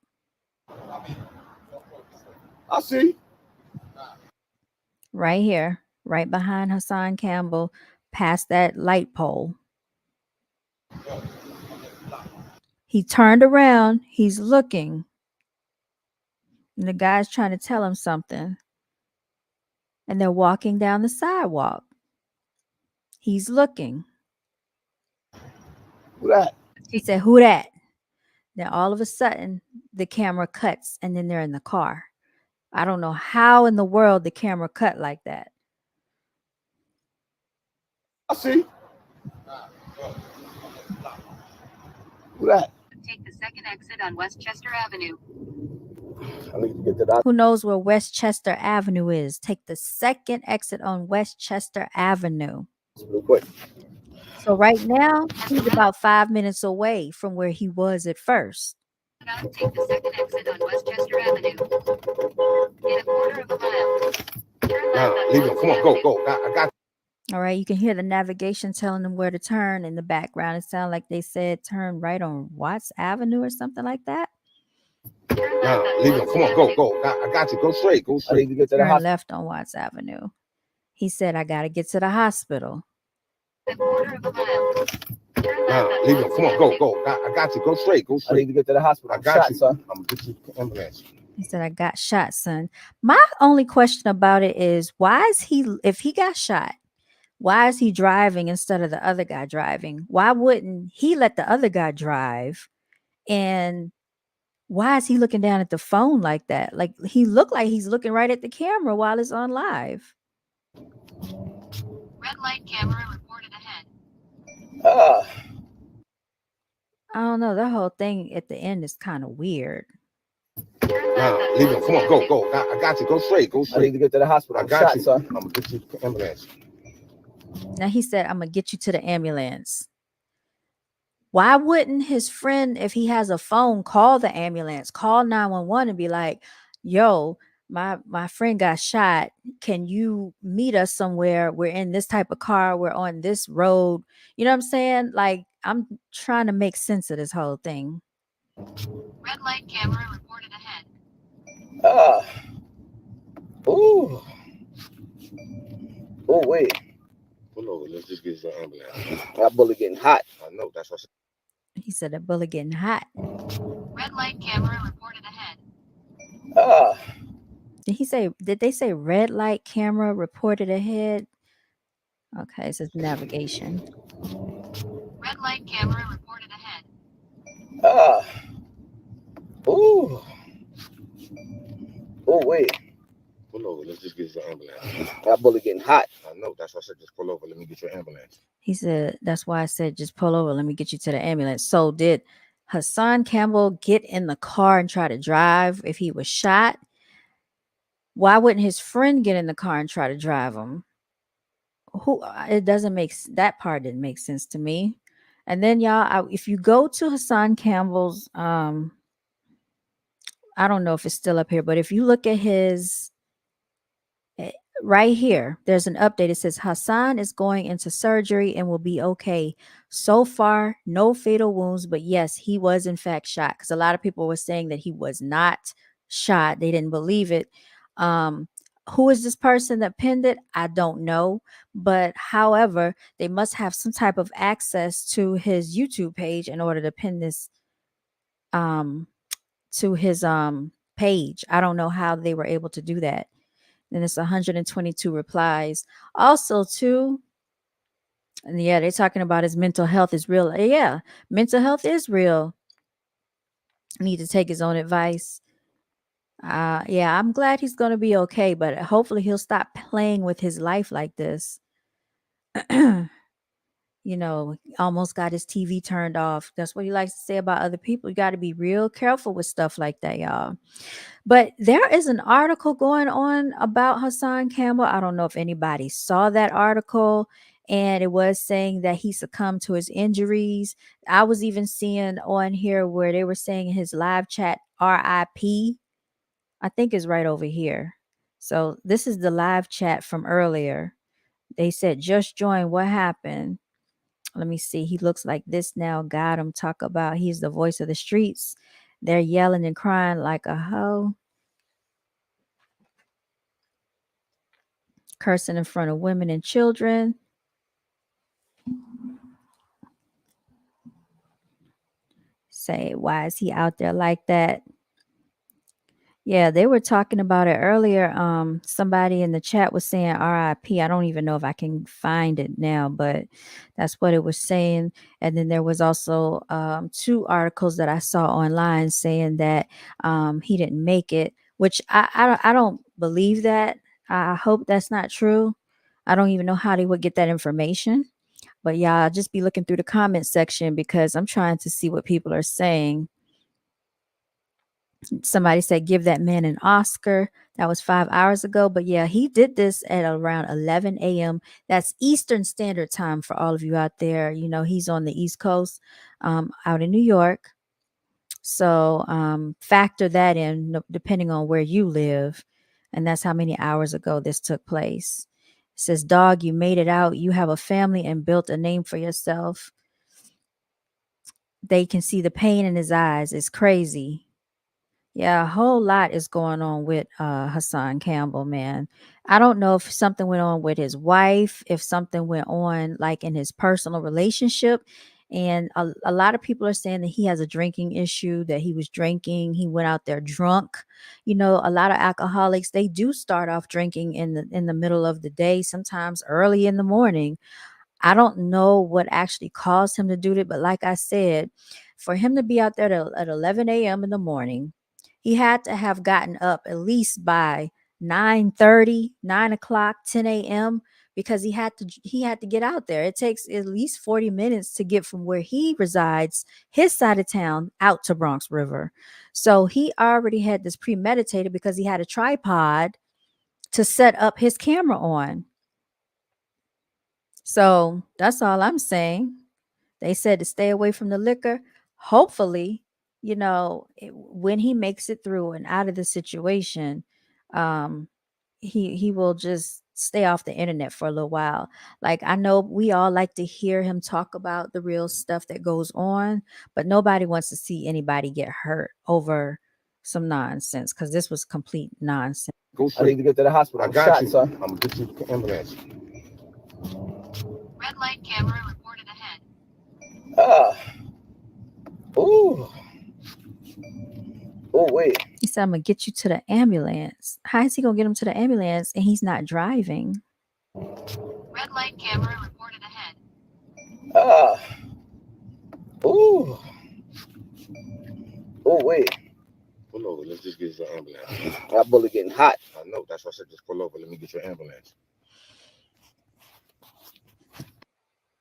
I see. Right here, right behind Hassan Campbell, past that light pole. He turned around. He's looking. And the guy's trying to tell him something. And they're walking down the sidewalk. He's looking. Who that? He said, "Who that?" Then all of a sudden, the camera cuts and then they're in the car. I don't know how in the world the camera cut like that. I see. Who that? Take the second exit on Westchester Avenue. I need to get to that. Who knows where Westchester Avenue is? Take the second exit on Westchester Avenue. Real quick. So right now, he's about 5 minutes away from where he was at first. Now take the second exit on Westchester Avenue. In a quarter of a mile. Turn left on Leave him. Come on, go, Avenue. go. I got. All right, you can hear the navigation telling them where to turn in the background. It sounded like they said turn right on Watts Avenue or something like that. Turn left on Leave him. Watts Come on, go, Avenue. go. I got you. Go straight. Go straight. I need to get to the Turn hospital. left on Watts Avenue. He said, I got to get to the hospital. A quarter of a mile. Turn Nah, left on leave him. West Come on, Chester go, Avenue. go. I got you. Go straight. Go I straight. need to get to the hospital. I I'm got shot, you. son. I'm gonna get you to ambulance. He said, I got shot, son. My only question about it is why is he, if he got shot, why is he driving instead of the other guy driving? Why wouldn't he let the other guy drive? And why is he looking down at the phone like that? Like he looked like he's looking right at the camera while it's on live. Red light camera reported ahead. Ah, I don't know. The whole thing at the end is kind of weird. Turn Nah, left on leave him. West Come on, Chester go, Avenue. go. I got you. Go straight. Go I need straight. to get to the hospital. I I'm got shot, you. son. I'm gonna get you to ambulance. Now he said, I'm going to get you to the ambulance. Why wouldn't his friend, if he has a phone, call the ambulance, call 911 and be like, yo, my friend got shot. Can you meet us somewhere? We're in this type of car. We're on this road. You know what I'm saying? Like, I'm trying to make sense of this whole thing. Red light camera reported ahead. Ah. Ooh. Oh, wait. Pull over. Let's just get you to ambulance. That bullet getting hot. I know. That's what I said. He said the bullet getting hot. Red light camera reported ahead. Ah. Did they say red light camera reported ahead? Okay, it says navigation. Red light camera reported ahead. Ah. Ooh. Oh, wait. Pull over. Let's just get you to ambulance. That bullet getting hot. I know. That's why I said just pull over. Let me get your ambulance. He said, that's why I said, just pull over. Let me get you to the ambulance. So did Hassan Campbell get in the car and try to drive if he was shot? Why wouldn't his friend get in the car and try to drive him? It doesn't make, that part didn't make sense to me. And then y'all, if you go to Hassan Campbell's, I don't know if it's still up here, but if you look at his, right here, there's an update. It says Hassan is going into surgery and will be okay. So far, no fatal wounds, but yes, he was in fact shot because a lot of people were saying that he was not shot. They didn't believe it. Who is this person that pinned it? I don't know. But however, they must have some type of access to his YouTube page in order to pin this um, to his page. I don't know how they were able to do that. And it's 122 replies. Also, too, and yeah, they're talking about his mental health is real. Yeah, mental health is real. Need to take his own advice. Yeah, I'm glad he's gonna be okay, but hopefully he'll stop playing with his life like this. You know, almost got his TV turned off. That's what he likes to say about other people. You got to be real careful with stuff like that, y'all. But there is an article going on about Hassan Campbell. I don't know if anybody saw that article, and it was saying that he succumbed to his injuries. I was even seeing on here where they were saying in his live chat, RIP. I think is right over here. So this is the live chat from earlier. They said, just join. What happened? Let me see. He looks like this now. Got him. Talk about he's the voice of the streets. They're yelling and crying like a hoe. Cursing in front of women and children. Say, why is he out there like that? Yeah, they were talking about it earlier. Somebody in the chat was saying RIP. I don't even know if I can find it now, but that's what it was saying. And then there was also two articles that I saw online saying that he didn't make it, which I don't believe that. I hope that's not true. I don't even know how they would get that information. But yeah, I'll just be looking through the comment section because I'm trying to see what people are saying. Somebody said, give that man an Oscar. That was 5 hours ago. But yeah, he did this at around 11 a.m. That's Eastern Standard Time for all of you out there. You know, he's on the East Coast out in New York. So factor that in depending on where you live. And that's how many hours ago this took place. It says, dog, you made it out. You have a family and built a name for yourself. They can see the pain in his eyes. It's crazy. Yeah, a whole lot is going on with Hassan Campbell, man. I don't know if something went on with his wife, if something went on like in his personal relationship, And a lot of people are saying that he has a drinking issue, that he was drinking, he went out there drunk. A lot of alcoholics, they do start off drinking in the middle of the day, sometimes early in the morning. I don't know what actually caused him to do it, but like I said, for him to be out there at 11 a.m. in the morning, he had to have gotten up at least by 9:30, 9 o'clock, 10 a.m. because he had to get out there. It takes at least 40 minutes to get from where he resides, his side of town, out to Bronx River. So he already had this premeditated because he had a tripod to set up his camera on. So that's all I'm saying. They said to stay away from the liquor. Hopefully, when he makes it through and out of the situation, um, he will just stay off the internet for a little while. Like, I know we all like to hear him talk about the real stuff that goes on, but nobody wants to see anybody get hurt over some nonsense, because this was complete nonsense. Go straight. I need to get to the hospital. I I'm got shot, you. son. I'm gonna get you the ambulance. Red light camera reported ahead. Ooh. Oh, wait. He said, I'm going to get you to the ambulance. How is he going to get him to the ambulance and he's not driving? Red light camera reported ahead. Ooh. Oh, wait. Pull over. Let's just get your ambulance. That bullet getting hot. I know. That's why I said just pull over. Let me get your ambulance.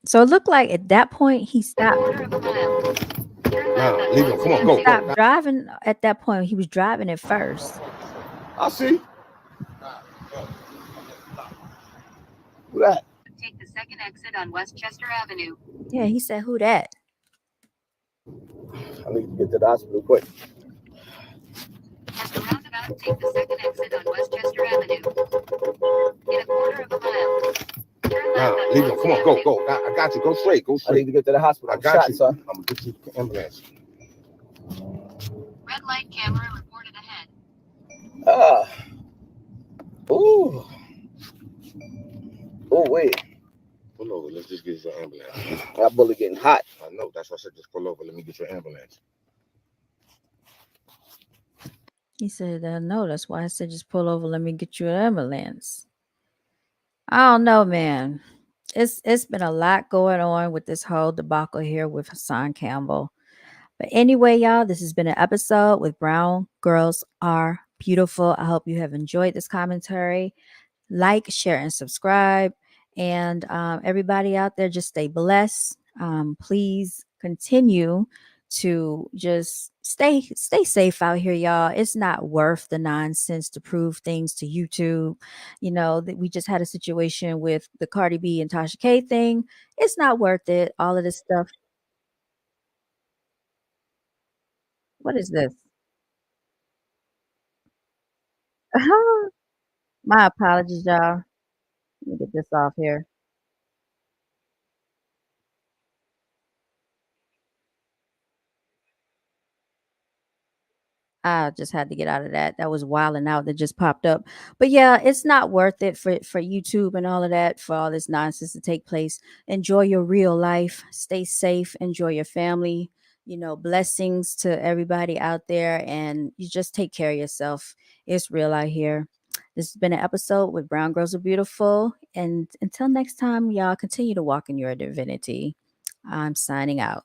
So it looked like at that point he stopped. Quarter of a mile. Turn Nah, left on leave him. Come on, go. Stopped driving at that point. He was driving at first. I see. Who that? Take the second exit on Westchester Avenue. Yeah, he said, who that? I need to get to the hospital quick. At the roundabout, take the second exit on Westchester Avenue. In a quarter of a mile. Turn Nah, left on leave him. Come on, go, Avenue. go. I got you. Go straight. Go I straight. need to get to the hospital. I I'm got shot, you. son. I'm gonna get you the ambulance. Red light camera reported ahead. Ooh. Oh, wait. Pull over. Let's just get your ambulance. That bullet getting hot. I know. That's why I said just pull over. Let me get your ambulance. He said, no, that's why I said just pull over. Let me get you an ambulance. I don't know, man. It's been a lot going on with this whole debacle here with Hassan Campbell. But anyway, y'all, this has been an episode with Brown Girls Are Beautiful. I hope you have enjoyed this commentary. Like, share, and subscribe. And everybody out there, just stay blessed. Please continue to just stay safe out here, y'all. It's not worth the nonsense to prove things to YouTube. That we just had a situation with the Cardi B and Tasha K thing. It's not worth it. All of this stuff. What is this? My apologies, y'all. Let me get this off here. I just had to get out of that. That was wilding out that just popped up. But yeah, it's not worth it for YouTube and all of that, for all this nonsense to take place. Enjoy your real life. Stay safe. Enjoy your family. Blessings to everybody out there. And you just take care of yourself. It's real out here. This has been an episode with Brown Girls Are Beautiful. And until next time, y'all continue to walk in your divinity. I'm signing out.